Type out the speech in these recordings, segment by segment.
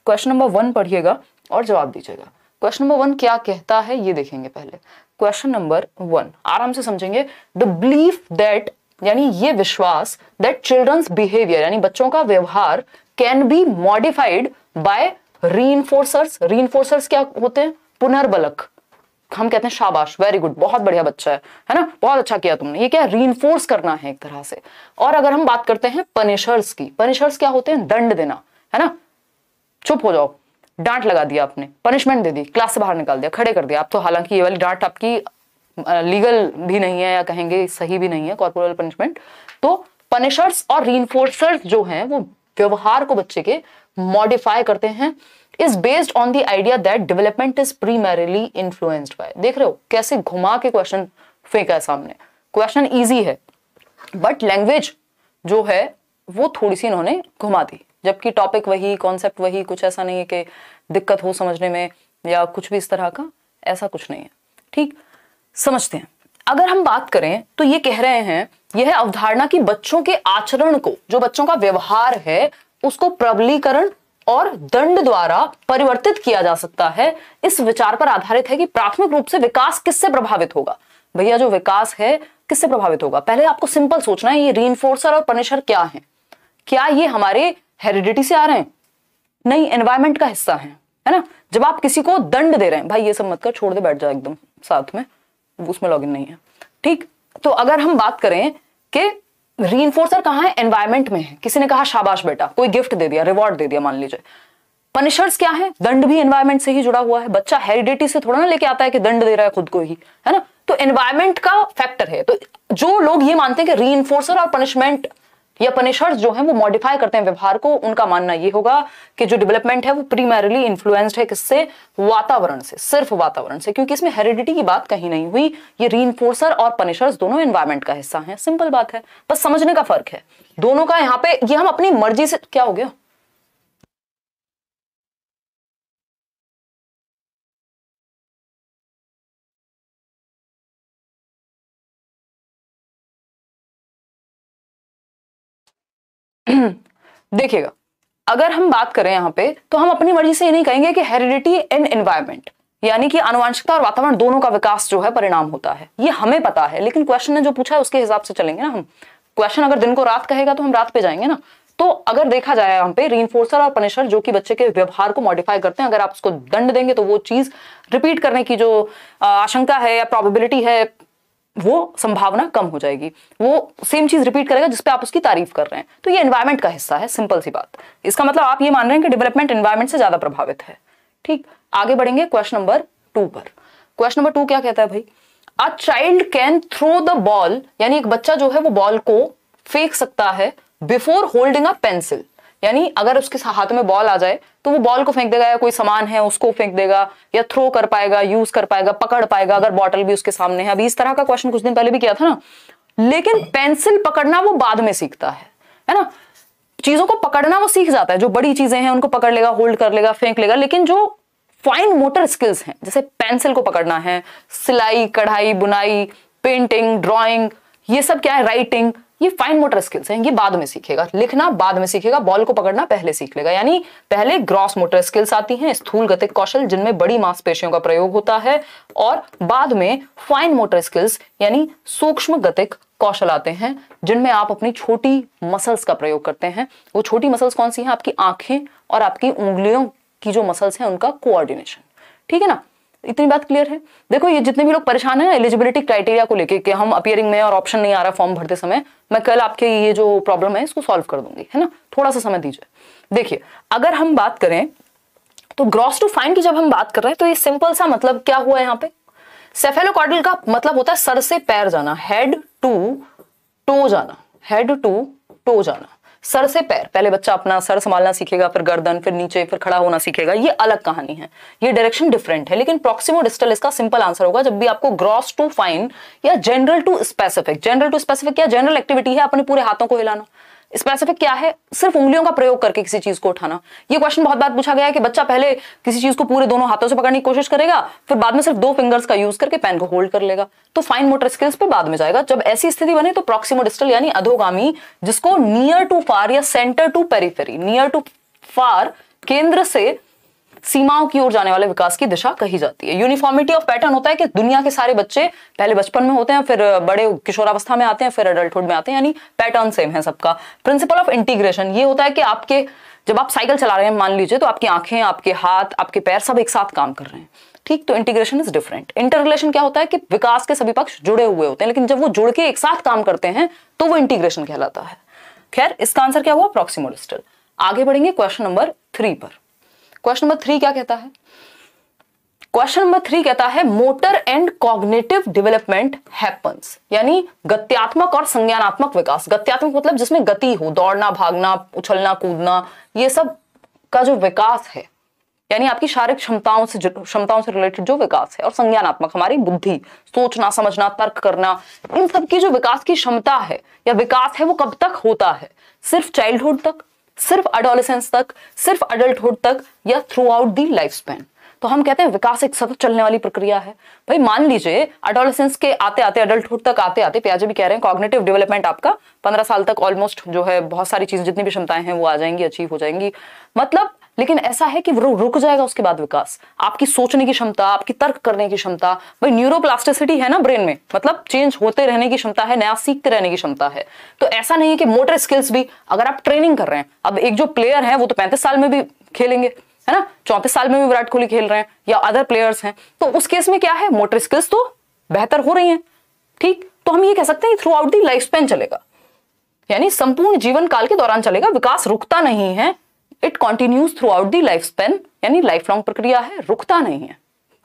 Question number 1 पढ़िएगा और जवाब दीजिएगा। क्वेश्चन नंबर 1 क्या कहता है ये देखेंगे पहले। क्वेश्चन नंबर 1 आराम से समझेंगे। द बिलीफ दैट, यानी ये विश्वास, दैट चिल्ड्रंस बिहेवियर, यानी बच्चों का व्यवहार, कैन बी मॉडिफाइड बाय रीइंफोर्सर्स। रीइंफोर्सर्स क्या होते हैं? पुनर्बलक। हम कहते हैं शाबाश, वेरी गुड, बहुत बढ़िया बच्चा है ना, बहुत अच्छा किया तुमने। ये क्या है? रीइंफोर्स करना है एक तरह से। और अगर हम बात करते हैं पनिशर्स की, पनिशर्स क्या होते हैं? दंड देना, है ना। चुप हो जाओ, डांट लगा दिया आपने, पनिशमेंट दे दी, क्लास से बाहर निकाल दिया, खड़े कर दिया। आप तो हालांकि ये वाली डांट आपकी लीगल भी नहीं है, या कहेंगे सही भी नहीं है, कॉर्पोरल पनिशमेंट। तो पनिशर्स और रीइंफोर्सर्स जो हैं वो व्यवहार को बच्चे के मॉडिफाई करते हैं, is based on the idea that development is primarily influenced by. देख रहे हो कैसे घुमा के क्वेश्चन फेंका है सामने। क्वेश्चन इजी है बट लैंग्वेज जो है वो थोड़ी सी इन्होंने घुमा दी, जबकि टॉपिक वही, कॉन्सेप्ट वही। कुछ ऐसा नहीं है कि दिक्कत हो समझने में या कुछ भी इस तरह का, ऐसा कुछ नहीं है। ठीक, समझते हैं। अगर हम बात करें तो ये कह रहे हैं, यह है अवधारणा कि बच्चों के आचरण को, जो बच्चों का व्यवहार है, उसको प्रबलीकरण और दंड द्वारा परिवर्तित किया जा सकता है। इस विचार पर आधारित है कि प्राथमिक रूप से विकास किससे प्रभावित होगा। भैया जो विकास है किससे प्रभावित होगा? पहले आपको सिंपल सोचना है, ये रीइंफोर्सर और पनिशर क्या है? क्या ये हमारे हेरिडिटी से आ रहे हैं? नहीं, एनवायरमेंट का हिस्सा है ना। जब आप किसी को दंड दे रहे हैं, भाई ये सब मत कर, छोड़ दे, बैठ जा एकदम साथ में, उसमें लॉगिन नहीं है। ठीक, तो अगर हम बात करें कि रीइंफोर्सर कहां है? एनवायरमेंट में है। किसी ने कहा शाबाश बेटा, कोई गिफ्ट दे दिया, रिवॉर्ड दे दिया मान लीजिए। पनिशर्स क्या है? दंड भी एनवायरमेंट से ही जुड़ा हुआ है। बच्चा हेरिडिटी से थोड़ा ना लेके आता है कि दंड दे रहा है खुद को ही, है ना। तो एनवायरमेंट का फैक्टर है। तो जो लोग ये मानते हैं कि रीइंफोर्सर और पनिशमेंट या पनिशर्स जो हैं वो मॉडिफाई करते हैं व्यवहार को, उनका मानना ये होगा कि जो डेवलपमेंट है वो प्रीमैरिली इन्फ्लुएंस्ड है किससे? वातावरण से, सिर्फ वातावरण से, क्योंकि इसमें हेरिडिटी की बात कहीं नहीं हुई। ये रीइंफोर्सर और पनिशर्स दोनों एनवायरमेंट का हिस्सा हैं। सिंपल बात है, बस समझने का फर्क है दोनों का। यहाँ पे ये हम अपनी मर्जी से, क्या हो गया? देखिएगा, अगर हम बात करें यहां पे, तो हम अपनी मर्जी से ये नहीं कहेंगे कि हेरिडिटी एंड एनवायरमेंट, यानी कि आनुवंशिकता और वातावरण दोनों का विकास जो है परिणाम होता है, ये हमें पता है। लेकिन क्वेश्चन ने जो पूछा है उसके हिसाब से चलेंगे ना हम। क्वेश्चन अगर दिन को रात कहेगा तो हम रात पे जाएंगे ना। तो अगर देखा जाए यहाँ पे रीइंफोर्सर और पनिशर जो कि बच्चे के व्यवहार को मॉडिफाई करते हैं, अगर आप उसको दंड देंगे तो वो चीज रिपीट करने की जो आशंका है या प्रोबेबिलिटी है, वो संभावना कम हो जाएगी। वो सेम चीज रिपीट करेगा जिसपे आप उसकी तारीफ कर रहे हैं। तो ये एनवायरमेंट का हिस्सा है, सिंपल सी बात। इसका मतलब आप ये मान रहे हैं कि डेवलपमेंट एनवायरमेंट से ज्यादा प्रभावित है। ठीक, आगे बढ़ेंगे क्वेश्चन नंबर 2 पर। क्वेश्चन नंबर 2 क्या कहता है भाई? A child can throw the ball, यानी एक बच्चा जो है वो बॉल को फेंक सकता है बिफोर होल्डिंग अ पेंसिल। यानी अगर उसके हाथ में बॉल आ जाए तो वो बॉल को फेंक देगा, या कोई सामान है उसको फेंक देगा, या थ्रो कर पाएगा, यूज कर पाएगा, पकड़ पाएगा, अगर बॉटल भी उसके सामने है। अभी इस तरह का क्वेश्चन कुछ दिन पहले भी किया था ना। लेकिन पेंसिल पकड़ना वो बाद में सीखता है ना। चीजों को पकड़ना वो सीख जाता है, जो बड़ी चीजें हैं उनको पकड़ लेगा, होल्ड कर लेगा, फेंक लेगा। लेकिन जो फाइन मोटर स्किल्स हैं, जैसे पेंसिल को पकड़ना है, सिलाई, कढ़ाई, बुनाई, पेंटिंग, ड्राइंग, ये सब क्या है? राइटिंग, ये फाइन मोटर स्किल्स हैं, ये बाद में सीखेगा। लिखना बाद में सीखेगा, बॉल को पकड़ना पहले सीख लेगा। यानी पहले ग्रॉस मोटर स्किल्स आती हैं, स्थूल गतिक कौशल जिनमें बड़ी मांसपेशियों का प्रयोग होता है, और बाद में फाइन मोटर स्किल्स यानी सूक्ष्म गतिक कौशल आते हैं, जिनमें आप अपनी छोटी मसल्स का प्रयोग करते हैं। वो छोटी मसल्स कौन सी हैं? आपकी आंखें और आपकी उंगलियों की जो मसल्स हैं उनका कोऑर्डिनेशन। ठीक है ना, इतनी बात क्लियर है। देखो, ये जितने भी लोग परेशान हैं एलिजिबिलिटी क्राइटेरिया को लेके कि हम अपीयरिंग में और ऑप्शन नहीं आ रहा फॉर्म भरते समय, मैं कल आपके ये जो प्रॉब्लम है इसको सॉल्व कर दूंगी, है ना। थोड़ा सा समय दीजिए। देखिए, अगर हम बात करें तो ग्रॉस टू फाइन की जब हम बात कर रहे हैं तो ये सिंपल सा मतलब क्या हुआ यहाँ पे? सेफेलोकॉर्डल का मतलब होता है सर से पैर जाना, हेड टू टो जाना, हेड टू टो जाना, सर से पैर। पहले बच्चा अपना सर संभालना सीखेगा, फिर गर्दन, फिर नीचे, फिर खड़ा होना सीखेगा। ये अलग कहानी है, ये डायरेक्शन डिफरेंट है। लेकिन प्रॉक्सिमो डिस्टल इसका सिंपल आंसर होगा जब भी आपको ग्रॉस टू फाइन या general to specific. General to specific क्या? जनरल एक्टिविटी है अपने पूरे हाथों को हिलाना। स्पेसिफिक क्या है? सिर्फ उंगलियों का प्रयोग करके किसी चीज को उठाना। ये क्वेश्चन बहुत बार पूछा गया है कि बच्चा पहले किसी चीज को पूरे दोनों हाथों से पकड़ने की कोशिश करेगा, फिर बाद में सिर्फ 2 फिंगर्स का यूज करके पेन को होल्ड कर लेगा। तो फाइन मोटर स्किल्स पे बाद में जाएगा। जब ऐसी स्थिति बने तो प्रॉक्सिमो डिस्टल यानी अधोगामी, जिसको नियर टू फार या centre to periphery, near to far केंद्र से सीमाओं की ओर जाने वाले विकास की दिशा कही जाती है। यूनिफॉर्मिटी ऑफ पैटर्न होता है कि दुनिया के सारे बच्चे पहले बचपन में होते हैं, फिर बड़े किशोरावस्था में आते हैं, फिर एडल्टहुड में आते हैं, यानी पैटर्न सेम है सबका। प्रिंसिपल ऑफ इंटीग्रेशन ये होता है कि आपके जब आप साइकिल चला रहे हैं मान लीजिए, तो आपकी आंखें, आपके हाथ, आपके पैर सब एक साथ काम कर रहे हैं, ठीक। तो integration is different. Inter relation क्या होता है कि विकास के सभी पक्ष जुड़े हुए होते हैं, लेकिन जब वो जुड़ के एक साथ काम करते हैं तो वो इंटीग्रेशन कहलाता है। खैर, इसका आंसर क्या हुआ? Proximo distal. आगे बढ़ेंगे क्वेश्चन नंबर 3 पर। क्वेश्चन नंबर 3 क्या कहता है? क्वेश्चन नंबर 3 कहता है motor and cognitive development happens, यानी गत्यात्मक और संज्ञानात्मक विकास। गत्यात्मक मतलब जिसमें गति हो, दौड़ना, भागना, उछलना, कूदना, ये सब का जो विकास है, यानी आपकी शारीरिक क्षमताओं से रिलेटेड जो विकास है। और संज्ञानात्मक हमारी बुद्धि, सोचना, समझना, तर्क करना, इन सब की जो विकास की क्षमता है या विकास है वो कब तक होता है? सिर्फ चाइल्डहुड तक, सिर्फ एडोलेसेंस तक, सिर्फ अडल्टहुड तक, या through out the life span? तो हम कहते हैं विकास एक सतत चलने वाली प्रक्रिया है। भाई मान लीजिए एडोलेसेंस के आते आते, अडल्टहुड तक आते आते, पियाजे भी कह रहे हैं कॉग्निटिव डेवलपमेंट आपका 15 साल तक ऑलमोस्ट जो है बहुत सारी चीजें, जितनी भी क्षमताएं हैं वो आ जाएंगी, अचीव हो जाएंगी, मतलब। लेकिन ऐसा है कि वो रुक जाएगा उसके बाद विकास। आपकी सोचने की क्षमता, आपकी तर्क करने की क्षमता, भाई न्यूरोप्लास्टिसिटी है ना ब्रेन में, मतलब चेंज होते रहने की क्षमता है, नया सीखते रहने की क्षमता है। तो ऐसा नहीं है कि मोटर स्किल्स भी अगर आप ट्रेनिंग कर रहे हैं, अब एक जो प्लेयर है वो तो 35 साल में भी खेलेंगे, है ना, 34 साल में भी विराट कोहली खेल रहे हैं या अदर प्लेयर्स हैं, तो उस केस में क्या है, मोटर स्किल्स तो बेहतर हो रही हैं, ठीक। तो हम ये कह सकते हैं through out the life span चलेगा, यानी संपूर्ण जीवन काल के दौरान चलेगा, विकास रुकता नहीं है। It continues through out the life span, यानी लाइफ लॉन्ग प्रक्रिया है, रुकता नहीं है।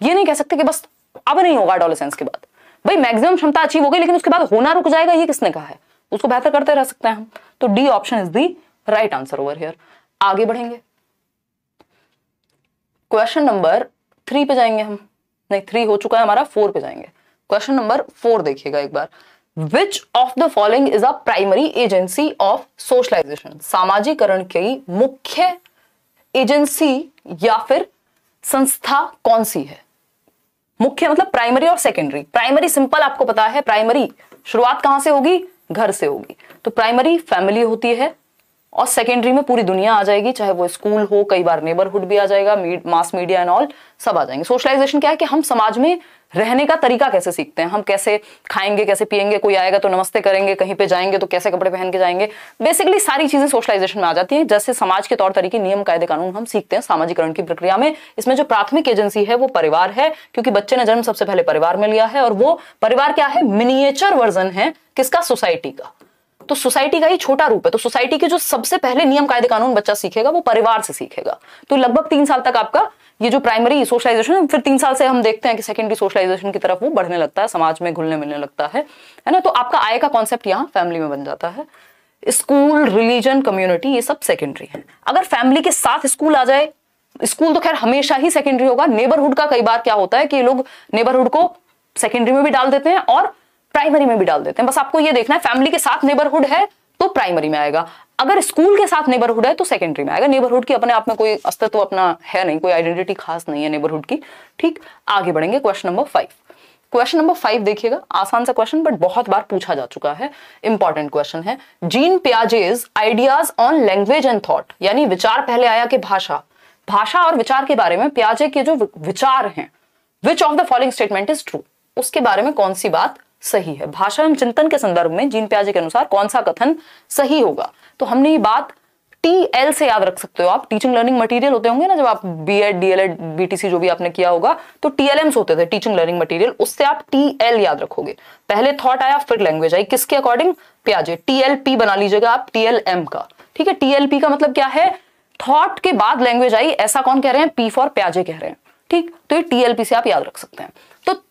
ये नहीं कह सकते कि बस अब नहीं होगा एडोलेसेंस के बाद, भाई मैक्सिमम क्षमता अचीव हो गई लेकिन उसके बाद होना रुक जाएगा, ये किसने कहा है? उसको बेहतर करते रह सकते हैं हम। तो D option is the right answer over here. आगे बढ़ेंगे, क्वेश्चन नंबर 3 पे जाएंगे हम, नहीं 3 हो चुका है हमारा, 4 पे जाएंगे। क्वेश्चन नंबर 4 देखिएगा एक बार। Which of the following is a primary agency of socialization? सामाजिकरण की मुख्य एजेंसी या फिर संस्था कौन सी है? मुख्य मतलब प्राइमरी और सेकेंडरी। प्राइमरी सिंपल आपको पता है, प्राइमरी शुरुआत कहां से होगी? घर से होगी। तो प्राइमरी फैमिली होती है और सेकेंडरी में पूरी दुनिया आ जाएगी, चाहे वो स्कूल हो, कई बार नेबरहुड भी आ जाएगा, मास मीडिया एंड ऑल सब आ जाएंगे। सोशलाइजेशन क्या है कि हम समाज में रहने का तरीका कैसे सीखते हैं, हम कैसे खाएंगे, कैसे पिएंगे, कोई आएगा तो नमस्ते करेंगे, कहीं पे जाएंगे तो कैसे कपड़े पहन के जाएंगे, बेसिकली सारी चीजें सोशलाइजेशन में आ जाती हैं। जैसे समाज के तौर तरीके, नियम, कायदे, कानून हम सीखते हैं सामाजिकरण की प्रक्रिया में। इसमें जो प्राथमिक एजेंसी है वो परिवार है, क्योंकि बच्चे ने जन्म सबसे पहले परिवार में लिया है, और वो परिवार क्या है? मिनिएचर वर्जन है किसका? सोसाइटी का। तो सोसाइटी का ही छोटा रूप है। तो सोसाइटी के जो सबसे पहले नियम, कायदे, कानून बच्चा सीखेगा वो परिवार से सीखेगा। तो लगभग 3 साल तक आपका ये जो प्राइमरी सोशलाइजेशन है, फिर 3 साल से हम देखते हैं कि सेकेंडरी सोशलाइजेशन की तरफ वो बढ़ने लगता है, समाज में घुलने मिलने लगता है ना। तो आपका आय का कॉन्सेप्ट यहाँ फैमिली में बन जाता है। स्कूल, रिलीजन, कम्युनिटी, ये सब सेकेंडरी है। अगर फैमिली के साथ स्कूल आ जाए, स्कूल तो खैर हमेशा ही सेकेंडरी होगा। नेबरहुड का कई बार क्या होता है कि लोग नेबरहुड को सेकेंडरी में भी डाल देते हैं और प्राइमरी में भी डाल देते हैं। बस आपको ये देखना है फैमिली के साथ नेबरहुड है तो प्राइमरी में आएगा, अगर स्कूल के साथ नेबरहुड है तो सेकेंडरी में आएगा। नेबरहुड की अपने आप में कोई अस्तित्व अपना है नहीं, कोई आइडेंटिटी खास नहीं है नेबरहुड की, ठीक। आगे बढ़ेंगे क्वेश्चन नंबर 5। क्वेश्चन नंबर 5 देखिएगा, आसान सा क्वेश्चन बट बहुत बार पूछा जा चुका है, इंपॉर्टेंट क्वेश्चन है। Jean Piaget's ideas on language and thought, यानी विचार पहले आया कि भाषा और विचार के बारे में पियाजे के जो विचार हैं, विच of the following statement is true, उसके बारे में कौन सी बात सही है। भाषा एवं चिंतन के संदर्भ में जीन पियाजे के अनुसार कौन सा कथन सही होगा? तो हमने ये बात टीएल से याद रख सकते हो आप। टीचिंग लर्निंग मटेरियल होते होंगे ना, जब आप बीएड, डीएलएड, बीटीसी जो भी आपने किया होगा, तो टीएलएम्स होते थे, टीचिंग लर्निंग मटेरियल, उससे आप टीएल याद रखोगे। पहले थॉट आया फिर लैंग्वेज आई, किसके अकॉर्डिंग? पियाजे। टीएलपी बना लीजिएगा आप टीएलएम का, ठीक है। टीएलपी का मतलब क्या है? थॉट के बाद लैंग्वेज आई, ऐसा कौन कह रहे हैं? पी फॉर पियाजे कह रहे हैं, ठीक। तो ये टीएलपी से आप याद रख सकते हैं। तो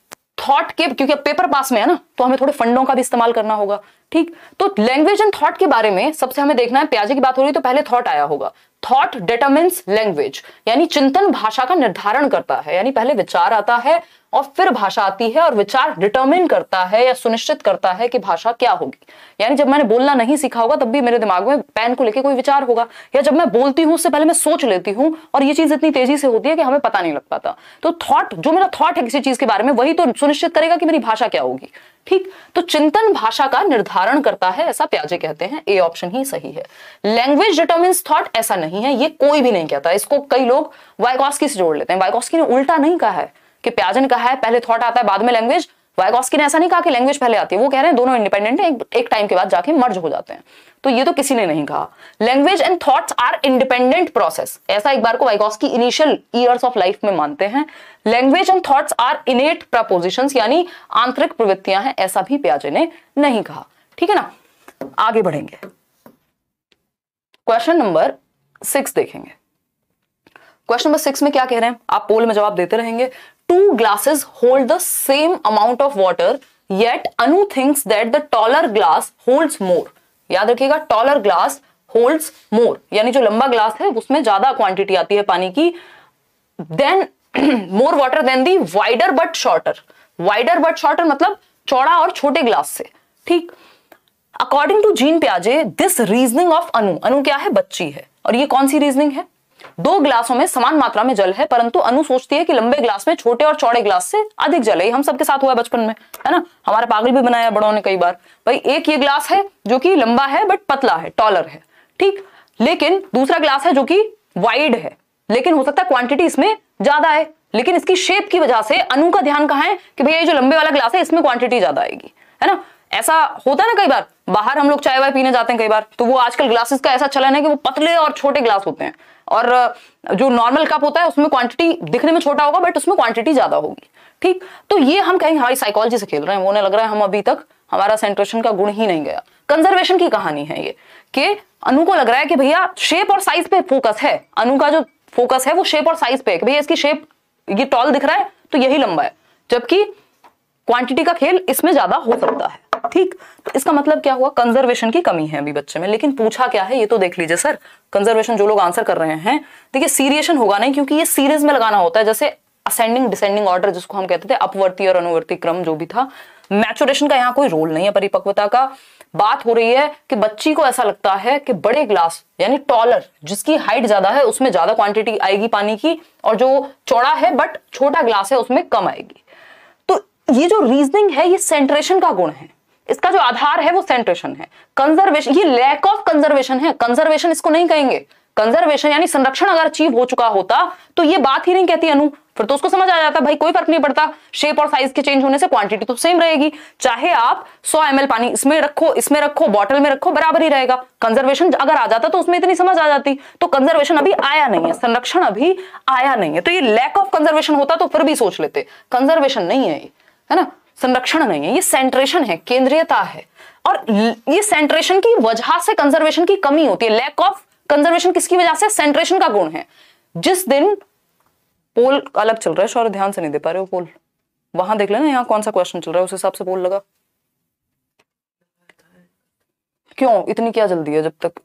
थॉट के, क्योंकि पेपर पास में है ना, तो हमें थोड़े फंडों का भी इस्तेमाल करना होगा, ठीक। तो लैंग्वेज एंड थॉट के बारे में सबसे हमें देखना है, पियाजे की बात हो रही तो पहले थॉट आया होगा। थॉट डिटरमिन्स लैंग्वेज, यानी चिंतन भाषा का निर्धारण करता है, यानी पहले विचार आता है और फिर भाषा आती है, और विचार डिटरमिन करता है या सुनिश्चित करता है कि भाषा क्या होगी। यानी जब मैंने बोलना नहीं सीखा होगा तब भी मेरे दिमाग में पेन को लेके कोई विचार होगा, या जब मैं बोलती हूं उससे पहले मैं सोच लेती हूं, और ये चीज इतनी तेजी से होती है कि हमें पता नहीं लग पाता। तो थॉट, जो मेरा थॉट है किसी चीज के बारे में, वही तो सुनिश्चित करेगा कि मेरी भाषा क्या होगी, ठीक। तो चिंतन भाषा का निर्धारण करता है, ऐसा पियाजे कहते हैं। ए ऑप्शन ही सही है। लैंग्वेज डिटरमिन्स थॉट, ऐसा नहीं नहीं है, ये कोई भी नहीं कहता। इसको कई लोग वाइगॉस्की से जोड़ लेते हैं। वाइगॉस्की ने उल्टा नहीं कहा है कि पियाजे ने कहा है पहले थॉट आता है बाद में लैंग्वेज। वाइगॉस्की ने ऐसा नहीं कहा कि लैंग्वेज पहले आती है, वो कह रहे हैं दोनों इंडिपेंडेंट है, एक टाइम के बाद जाके मर्ज हो जाते हैं। तो ये तो किसी ने नहीं कहा। Language and thoughts are independent process, ऐसा एक बार को Vygotsky initial years of life में मानते हैं। Language and thoughts are innate propositions, यानी आंतरिक प्रवृत्तियां हैं, ऐसा भी पियाजे ने नहीं कहा। ठीक है ना, आगे बढ़ेंगे। क्वेश्चन नंबर 6 देखेंगे। क्वेश्चन नंबर 6 में क्या कह रहे हैं, आप पोल में जवाब देते रहेंगे। 2 glasses hold the same amount of water, yet Anu thinks that the taller glass holds more. याद रखिएगा, taller glass holds more, यानी जो लंबा ग्लास है उसमें ज्यादा क्वांटिटी आती है पानी की, then more water than the wider but shorter. Wider but shorter मतलब चौड़ा और छोटे ग्लास से। ठीक, अकॉर्डिंग टू जीन पियाजे this reasoning of Anu, Anu क्या है, बच्ची है, और ये कौन सी रीजनिंग है, 2 ग्लासों में समान मात्रा में जल है, परंतु अनु सोचती है कि लंबे ग्लास में छोटे और चौड़े ग्लास से अधिक जल है। हम सबके साथ हुआ है बचपन में, है ना, हमारा पागल भी बनाया बड़ों ने कई बार। भाई एक ये ग्लास है जो कि लंबा है बट पतला है, टॉलर है, ठीक, लेकिन दूसरा ग्लास है जो कि वाइड है, लेकिन हो सकता है क्वांटिटी इसमें ज्यादा है, लेकिन इसकी शेप की वजह से अनु का ध्यान कहां है कि भैया ये जो लंबे वाला ग्लास है इसमें क्वांटिटी ज्यादा आएगी, है ना। ऐसा होता है ना, कई बार बाहर हम लोग चाय वाय पीने जाते हैं कई बार, तो वो आजकल ग्लासेस का ऐसा चलन है कि वो पतले और छोटे ग्लास होते हैं, और जो नॉर्मल कप होता है उसमें क्वांटिटी दिखने में छोटा होगा बट उसमें क्वांटिटी ज्यादा होगी। ठीक, तो ये हम कहेंगे हमारी साइकोलॉजी से खेल रहे हैं, वो लग रहा है हम अभी तक हमारा सेंट्रेशन का गुण ही नहीं गया। कंजर्वेशन की कहानी है ये कि अनु को लग रहा है कि भैया शेप और साइज पे फोकस है, अनु का जो फोकस है वो शेप और साइज पे है कि भैया इसकी शेप, ये टॉल दिख रहा है तो यही लंबा है, जबकि क्वांटिटी का खेल इसमें ज्यादा हो सकता है। ठीक, तो इसका मतलब क्या हुआ, कंजर्वेशन की कमी है अभी बच्चे में। लेकिन पूछा क्या है ये तो देख लीजिए सर। कंजर्वेशन जो लोग आंसर कर रहे हैं, देखिए सीरिएशन होगा नहीं, क्योंकि ये सीरीज में लगाना होता है, जैसे असेंडिंग डिसेंडिंग ऑर्डर जिसको हम कहते थे, अपवर्ती और अनुवर्ती क्रम जो भी था। मैचुरेशन का यहाँ कोई रोल नहीं है, परिपक्वता का। बात हो रही है कि बच्ची को ऐसा लगता है कि बड़े ग्लास यानी टॉलर, जिसकी हाइट ज्यादा है उसमें ज्यादा क्वांटिटी आएगी पानी की, और जो चौड़ा है बट छोटा ग्लास है उसमें कम आएगी। तो ये जो रीजनिंग है ये सेंट्रेशन का गुण है, इसका जो आधार है वो सेंट्रेशन है। कंजर्वेशन, ये लैक ऑफ कंजर्वेशन है, कंजर्वेशन इसको नहीं कहेंगे। कंजर्वेशन यानी संरक्षण अगर अचीव हो चुका होता तो ये बात ही नहीं कहती अनु, फिर तो उसको समझ आ जाता भाई कोई फर्क नहीं पड़ता, शेप और साइज के चेंज होने से क्वांटिटी तो सेम रहेगी, चाहे आप 100 ml पानी इसमें रखो बॉटल में रखो, बराबर ही रहेगा। कंजर्वेशन अगर आ जाता तो उसमें इतनी समझ आ जाती, तो कंजर्वेशन अभी आया नहीं है, संरक्षण अभी आया नहीं है। तो ये लैक ऑफ कंजर्वेशन होता तो फिर भी सोच लेते, कंजर्वेशन नहीं है ये, है ना, संरक्षण नहीं है, ये सेंट्रेशन है, केंद्रीयता है। और ये सेंट्रेशन की वजह से कंजर्वेशन की कमी होती है। लैक ऑफ कंजर्वेशन किसकी वजह से, सेंट्रेशन का गुण है। जिस दिन पोल अलग चल रहा है, शौर्य ध्यान से नहीं दे पा रहे हो पोल, वहां देख लेना यहाँ कौन सा क्वेश्चन चल रहा है उस हिसाब से पोल लगा। क्यों इतनी क्या जल्दी है, जब तक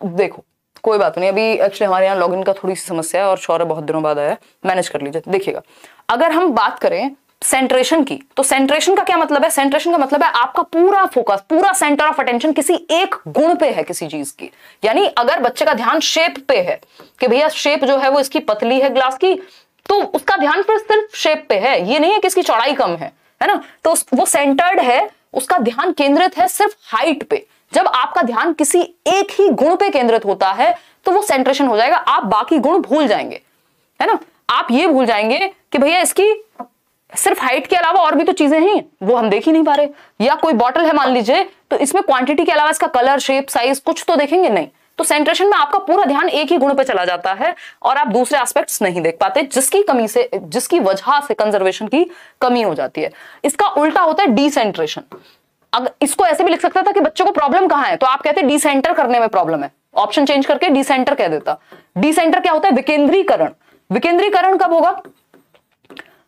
देखो कोई बात नहीं। अभी एक्चुअली हमारे यहाँ लॉगिन का थोड़ी सी समस्या है और शौर्य बहुत दिनों बाद आया है, मैनेज कर लीजिए। देखिएगा, अगर हम बात करें सेंट्रेशन की, तो सेंट्रेशन का क्या मतलब है, सेंट्रेशन का मतलब है आपका पूरा फोकस, पूरा सेंटर ऑफ अटेंशन किसी एक गुण पे है किसी चीज की। यानी अगर बच्चे का ध्यान शेप पे है कि भैया शेप जो है वो इसकी पतली है ग्लास की, तो उसका ध्यान पर सिर्फ शेप पे है, ये नहीं है कि इसकी चौड़ाई कम है ना, तो वो सेंटर्ड है, उसका ध्यान केंद्रित है सिर्फ हाइट पे। जब आपका ध्यान किसी एक ही गुण पे केंद्रित होता है तो वो सेंट्रेशन हो जाएगा, आप बाकी गुण भूल जाएंगे, है ना। आप ये भूल जाएंगे कि भैया इसकी सिर्फ हाइट के अलावा और भी तो चीजें हैं वो हम देख ही नहीं पा रहे, या कोई बॉटल है मान लीजिए तो इसमें क्वांटिटी के अलावा इसका कलर, शेप, साइज कुछ तो देखेंगे नहीं। तो सेंट्रेशन में आपका पूरा ध्यान एक ही गुण पे चला जाता है और आप दूसरे एस्पेक्ट्स नहीं देख पाते, जिसकी वजह से कंजर्वेशन की कमी हो जाती है। इसका उल्टा होता है डिसेंट्रेशन। अगर इसको ऐसे भी लिख सकता था कि बच्चों को प्रॉब्लम कहां है, तो आप कहते डिसेंटर करने में प्रॉब्लम है, ऑप्शन चेंज करके डिसेंटर कह देता। डिसेंटर क्या होता है, विकेंद्रीकरण। विकेंद्रीकरण कब होगा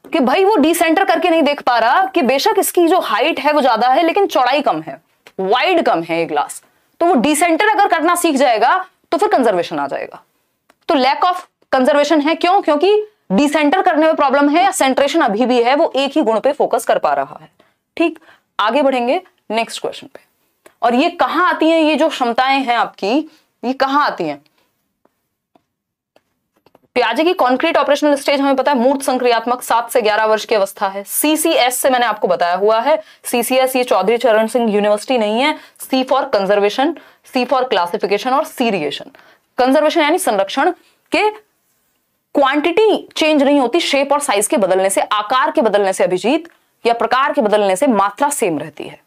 कि भाई वो डिसेंटर करके नहीं देख पा रहा कि बेशक इसकी जो हाइट है वो ज्यादा है लेकिन चौड़ाई कम है, वाइड कम है ये ग्लास, तो वो डिसेंटर अगर करना सीख जाएगा तो फिर कंजर्वेशन आ जाएगा। तो लैक ऑफ कंजर्वेशन है, क्यों, क्योंकि डिसेंटर करने में प्रॉब्लम है, या सेंट्रेशन अभी भी है, वो एक ही गुण पे फोकस कर पा रहा है। ठीक, आगे बढ़ेंगे नेक्स्ट क्वेश्चन पे। और ये कहां आती हैं, ये जो क्षमताएं हैं आपकी, ये कहां आती हैं। पियाजे की कॉन्क्रीट ऑपरेशनल स्टेज हमें पता है मूर्त संक्रियात्मक 7 से 11 वर्ष की अवस्था है। सीसीएस से मैंने आपको बताया हुआ है, सीसीएस ये चौधरी चरण सिंह यूनिवर्सिटी नहीं है। C for conservation, C for classification और सीरिएशन। कंजर्वेशन यानी संरक्षण के क्वांटिटी चेंज नहीं होती, शेप और साइज के बदलने से, आकार के बदलने से अभिजीत, या प्रकार के बदलने से मात्रा सेम रहती है।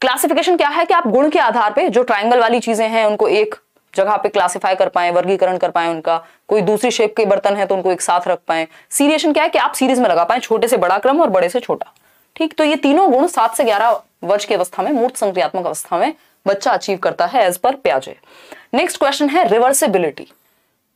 क्लासिफिकेशन क्या है कि आप गुण के आधार पे जो ट्रायंगल वाली चीजें हैं उनको एक जगह पे क्लासिफाई कर पाए, वर्गीकरण कर पाए उनका, कोई दूसरी शेप के बर्तन है तो उनको एक साथ रख पाए। सीरिएशन क्या है कि आप सीरीज में लगा पाए, छोटे से बड़ा क्रम और बड़े से छोटा। ठीक, तो ये तीनों गुण 7 से 11 वर्ष की अवस्था में, मूर्त संक्रियात्मक अवस्था में बच्चा अचीव करता है एज पर पियाजे। नेक्स्ट क्वेश्चन है रिवर्सिबिलिटी,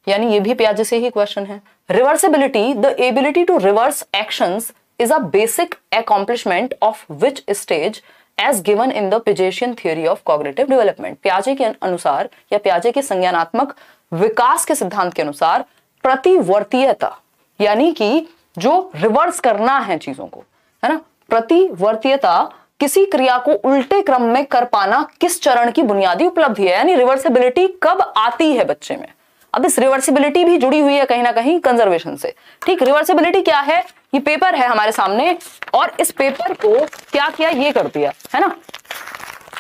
यानी ये भी पियाजे से ही क्वेश्चन है। Reversibility, the ability to reverse actions is a basic accomplishment of which stage as given in the Piagetian theory of cognitive development. पियाजे के अनुसार या पियाजे के संज्ञानात्मक विकास के सिद्धांत के अनुसार प्रतिवर्तीयता, यानी कि जो रिवर्स करना है चीजों को, है ना, प्रतिवर्तीयता किसी क्रिया को उल्टे क्रम में कर पाना किस चरण की बुनियादी उपलब्धि है, यानी रिवर्सिबिलिटी कब आती है बच्चे में। अब इस रिवर्सिबिलिटी भी जुड़ी हुई है कहीं ना कहीं कंजर्वेशन से। ठीक, रिवर्सिबिलिटी क्या है, ये पेपर है हमारे सामने और इस पेपर को क्या किया, ये कर दिया, है ना।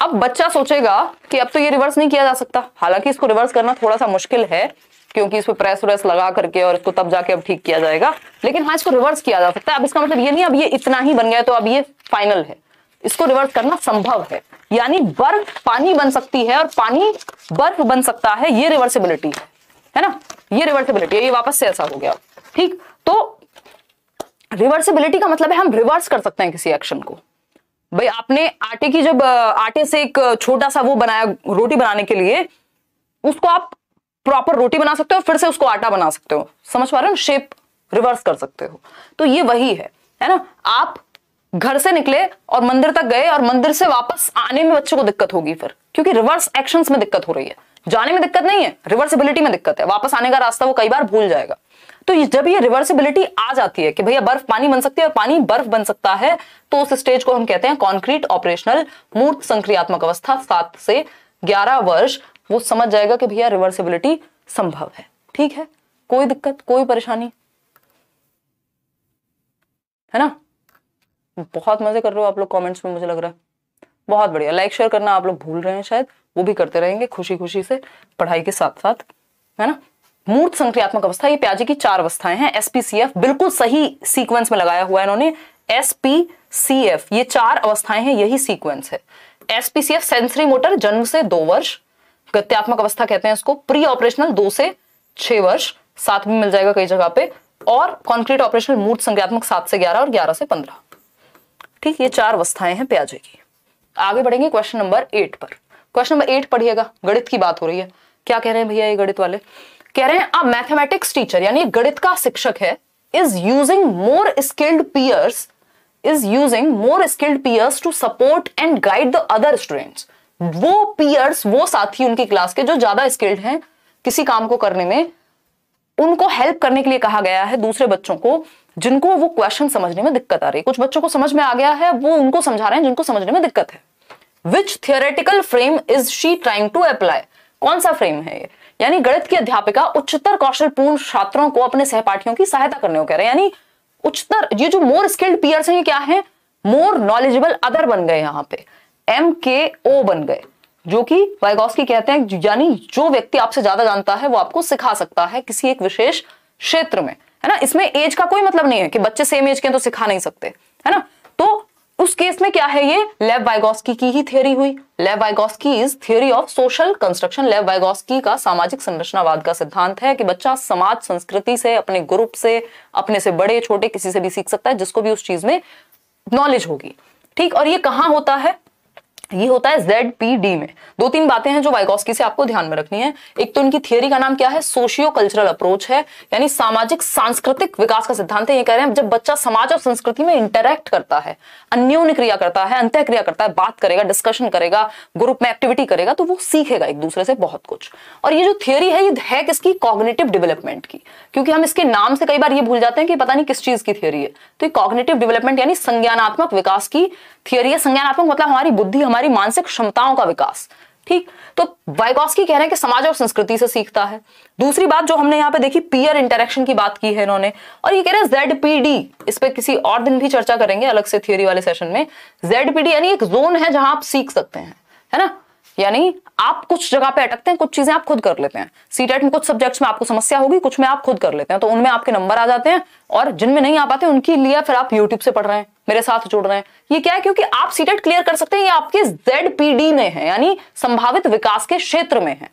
अब बच्चा सोचेगा कि अब तो ये रिवर्स नहीं किया जा सकता, हालांकि इसको रिवर्स करना थोड़ा सा मुश्किल है क्योंकि इस पर प्रेस व्रेस लगा करके और इसको तब जाके अब ठीक किया जाएगा, लेकिन हाँ इसको रिवर्स किया जा सकता है। अब इसका मतलब ये नहीं अब ये इतना ही बन गया तो अब ये फाइनल है, इसको रिवर्स करना संभव है, यानी बर्फ पानी बन सकती है और पानी बर्फ बन सकता है, ये रिवर्सिबिलिटी है ना, ये रिवर्सिबिलिटी है, ये वापस से ऐसा हो गया। ठीक, तो रिवर्सिबिलिटी का मतलब है हम रिवर्स कर सकते हैं किसी एक्शन को। भाई आपने आटे की जब आटे से एक छोटा सा वो बनाया रोटी बनाने के लिए, उसको आप प्रॉपर रोटी बना सकते हो, फिर से उसको आटा बना सकते हो, समझ पा रहे हो, शेप रिवर्स कर सकते हो। तो ये वही है ना। आप घर से निकले और मंदिर तक गए और मंदिर से वापस आने में बच्चे को दिक्कत होगी फिर, क्योंकि रिवर्स एक्शंस में दिक्कत हो रही है। जाने में दिक्कत नहीं है, रिवर्सिबिलिटी में दिक्कत है, वापस आने का रास्ता वो कई बार भूल जाएगा। तो जब ये रिवर्सिबिलिटी आ जाती है कि भैया बर्फ पानी बन सकती है और पानी बर्फ बन सकता है, तो उस स्टेज को हम कहते हैं कॉन्क्रीट ऑपरेशनल मूर्त संक्रियात्मक अवस्था। 7 से 11 वर्ष वो समझ जाएगा कि भैया रिवर्सिबिलिटी संभव है। ठीक है, कोई दिक्कत, कोई परेशानी है ना। बहुत मजे कर रहे हो आप लोग कमेंट्स में, मुझे लग रहा है बहुत बढ़िया। लाइक शेयर करना आप लोग भूल रहे हैं शायद, वो भी करते रहेंगे खुशी खुशी से पढ़ाई के साथ साथ, है ना। मूर्त संक्रियात्मक अवस्था, ये पियाजे की 4 अवस्थाएं हैं। SPCF बिल्कुल सही सीक्वेंस में लगाया हुआ है इन्होंने, SPCF ये 4 अवस्थाएं हैं, यही सीक्वेंस है। SPCF सेंसरी मोटर जन्म से 2 वर्ष, गत्यात्मक अवस्था कहते हैं इसको, प्री ऑपरेशनल 2 से 6 वर्ष, 7 भी मिल जाएगा कई जगह पे, और कॉन्क्रीट ऑपरेशनल मूर्त संक्रियात्मक 7 से 11 और 11 से 15। ठीक, ये 4 अवस्थाएं हैं पियाजे की। आगे बढ़ेंगे क्वेश्चन नंबर 8 पर। क्वेश्चन नंबर 8 पढ़िएगा, गणित की बात हो रही है। क्या कह रहे हैं भैया ये गणित वाले, कह रहे हैं अ मैथमेटिक्स टीचर, यानी गणित का शिक्षक है, is using more skilled peers to support and guide the other students. वो पीयर्स, वो साथी उनकी क्लास के जो ज्यादा स्किल्ड हैं किसी काम को करने में, उनको हेल्प करने के लिए कहा गया है दूसरे बच्चों को जिनको वो क्वेश्चन समझने में दिक्कत आ रही है। कुछ बच्चों को समझ में आ गया है, वो उनको समझा रहे हैं जिनको समझने में दिक्कत है। Which theoretical frame is she trying to apply, कौन सा फ्रेम है ये, यानी गणित की अध्यापिका उच्चतर कौशलपूर्ण छात्रों को अपने सहपाठियों की सहायता करने को कह रहे हैं। यानी उच्चतर, ये जो मोर स्किल्ड पीयर्स हैं ये क्या है, मोर नॉलेजेबल अदर बन गए, यहाँ पे MKO बन गए, जो कि वाइगॉस्की कहते हैं, यानी जो व्यक्ति आपसे ज्यादा जानता है वो आपको सिखा सकता है किसी एक विशेष क्षेत्र में, है ना। इसमें एज का कोई मतलब नहीं है कि बच्चे सेम एज के तो सिखा नहीं सकते, है ना। तो उस केस में क्या है, ये लेव वाइगॉस्की की ही थ्योरी हुई। Lev Vygotsky is theory of social construction. Lev Vygotsky का सामाजिक संरचनावाद का सिद्धांत है कि बच्चा समाज संस्कृति से, अपने ग्रुप से, अपने से बड़े छोटे किसी से भी सीख सकता है जिसको भी उस चीज में नॉलेज होगी। ठीक, और ये कहां होता है, ये होता है ZPD में। 2-3 बातें हैं जो वाइगॉस्की से आपको ध्यान में रखनी है। एक तो इनकी थियरी का नाम क्या है, सोशियो कल्चरल अप्रोच है, यानी सामाजिक सांस्कृतिक विकास का सिद्धांत है। ये कह रहे हैं जब बच्चा समाज और संस्कृति में इंटरैक्ट करता है, अन्योन्य क्रिया करता है, अंतः क्रिया करता है, बात करेगा, डिस्कशन करेगा, ग्रुप में एक्टिविटी करेगा, तो वो सीखेगा एक दूसरे से बहुत कुछ। और ये जो थियरी है, ये है किसकी, कॉग्निटिव डेवलपमेंट की, क्योंकि हम इसके नाम से कई बार ये भूल जाते हैं कि पता नहीं किस चीज की थियरी है। तो ये कॉग्निटिव डेवलपमेंट यानी संज्ञानात्मक विकास की थियरी है। संज्ञानात्मक मतलब हमारी बुद्धि, हमारी मानसिक क्षमताओं का विकास। ठीक, तो वाइगॉस्की कह रहे हैं कि समाज और संस्कृति से सीखता है। दूसरी बात जो हमने यहाँ पे देखी, पीयर इंटरेक्शन की बात की है इन्होंने, और ये कह रहे हैं ZPD, इस पे किसी और दिन भी चर्चा करेंगे अलग से थियरी वाले सेशन में। ZPD यानी एक जोन है जहां आप सीख सकते हैं, है ना। यानी आप कुछ जगह पे अटकते हैं, कुछ चीजें आप खुद कर लेते हैं। सीटेट में कुछ सब्जेक्ट्स में आपको समस्या होगी, कुछ में आप खुद कर लेते हैं, तो उनमें आपके नंबर आ जाते हैं, और जिनमें नहीं आ पाते उनके लिए फिर आप यूट्यूब से पढ़ रहे हैं, मेरे साथ जुड़ रहे हैं। ये क्या है? क्योंकि आप सीटेट क्लियर कर सकते हैं, ये आपके ZPD में है, यानी संभावित विकास के क्षेत्र में है।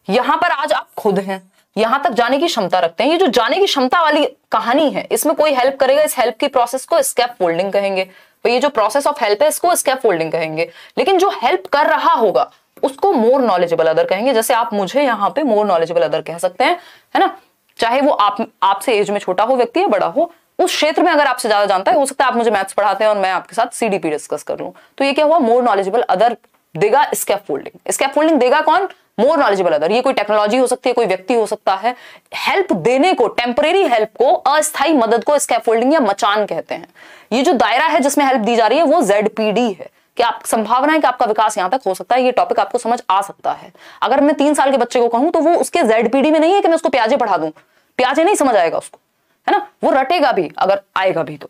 यहां पर आज आप खुद हैं, यहां तक जाने की क्षमता रखते हैं। ये जो जाने की क्षमता वाली कहानी है, इसमें कोई हेल्प करेगा, इस हेल्प की प्रोसेस को स्कैफोल्डिंग कहेंगे। तो ये जो प्रोसेस ऑफ हेल्प है, इसको स्कैफोल्डिंग कहेंगे। लेकिन जो हेल्प कर रहा होगा उसको मोर नॉलेजेबल अदर कहेंगे। जैसे आप मुझे यहाँ पे मोर नॉलेजेबल अदर कह सकते हैं, है ना, चाहे वो आपसे एज में छोटा हो व्यक्ति या बड़ा हो, उस क्षेत्र में अगर आपसे ज्यादा जानता है, हो सकता है आप मुझे मैथ्स पढ़ाते हैं और मैं आपके साथ CDP डिस्कस कर लूं, तो ये क्या हुआ? मोर नॉलेजेबल अदर देगा स्कैफोल्डिंग। स्कैफोल्डिंग देगा कौन? More knowledgeable other. ये कोई टेक्नोलॉजी हो सकती है, कोई व्यक्ति हो सकता है। हेल्प देने को, टेम्परेरी हेल्प को, अस्थायी मदद को स्कैफोल्डिंग या मचान कहते हैं। ये जो दायरा है जिसमें हेल्प दी जा रही है वो ZPD है, कि आप संभावना है कि आपका विकास यहां तक हो सकता है। ये टॉपिक आपको समझ आ सकता है। अगर मैं 3 साल के बच्चे को कहूं तो वो उसके ZPD में नहीं है कि मैं उसको प्याजे पढ़ा दूं, प्याजे नहीं समझ आएगा उसको, है ना, वो रटेगा भी अगर आएगा भी तो।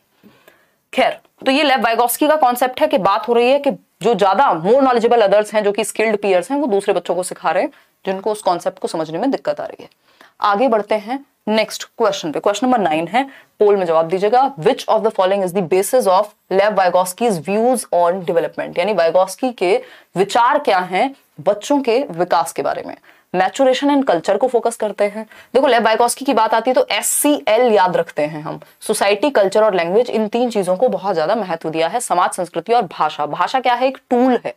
खैर, तो ये लेव वाइगोस्की का कॉन्सेप्ट है कि बात हो रही है कि जो ज्यादा मोर नॉलेजेबल अदर्स हैं, जो कि स्किल्ड पीयर्स हैं, वो दूसरे बच्चों को सिखा रहे हैं जिनको उस कॉन्सेप्ट को समझने में दिक्कत आ रही है। आगे बढ़ते हैं नेक्स्ट क्वेश्चन पे। क्वेश्चन नंबर 9 है, पोल में जवाब दीजिएगा। विच of the following is the basis of लेव वाइगोस्कीज व्यूज ऑन डेवलपमेंट, यानी वाइगोस्की के विचार क्या हैं बच्चों के विकास के बारे में। मैचुरेशन एंड कल्चर को फोकस करते हैं। देखो, लेव वाइगोस्की की बात आती है तो SCL याद रखते हैं हम। सोसाइटी, कल्चर और लैंग्वेज, इन 3 चीजों को बहुत ज्यादा महत्व दिया है। समाज, संस्कृति और भाषा। भाषा क्या है? एक टूल है,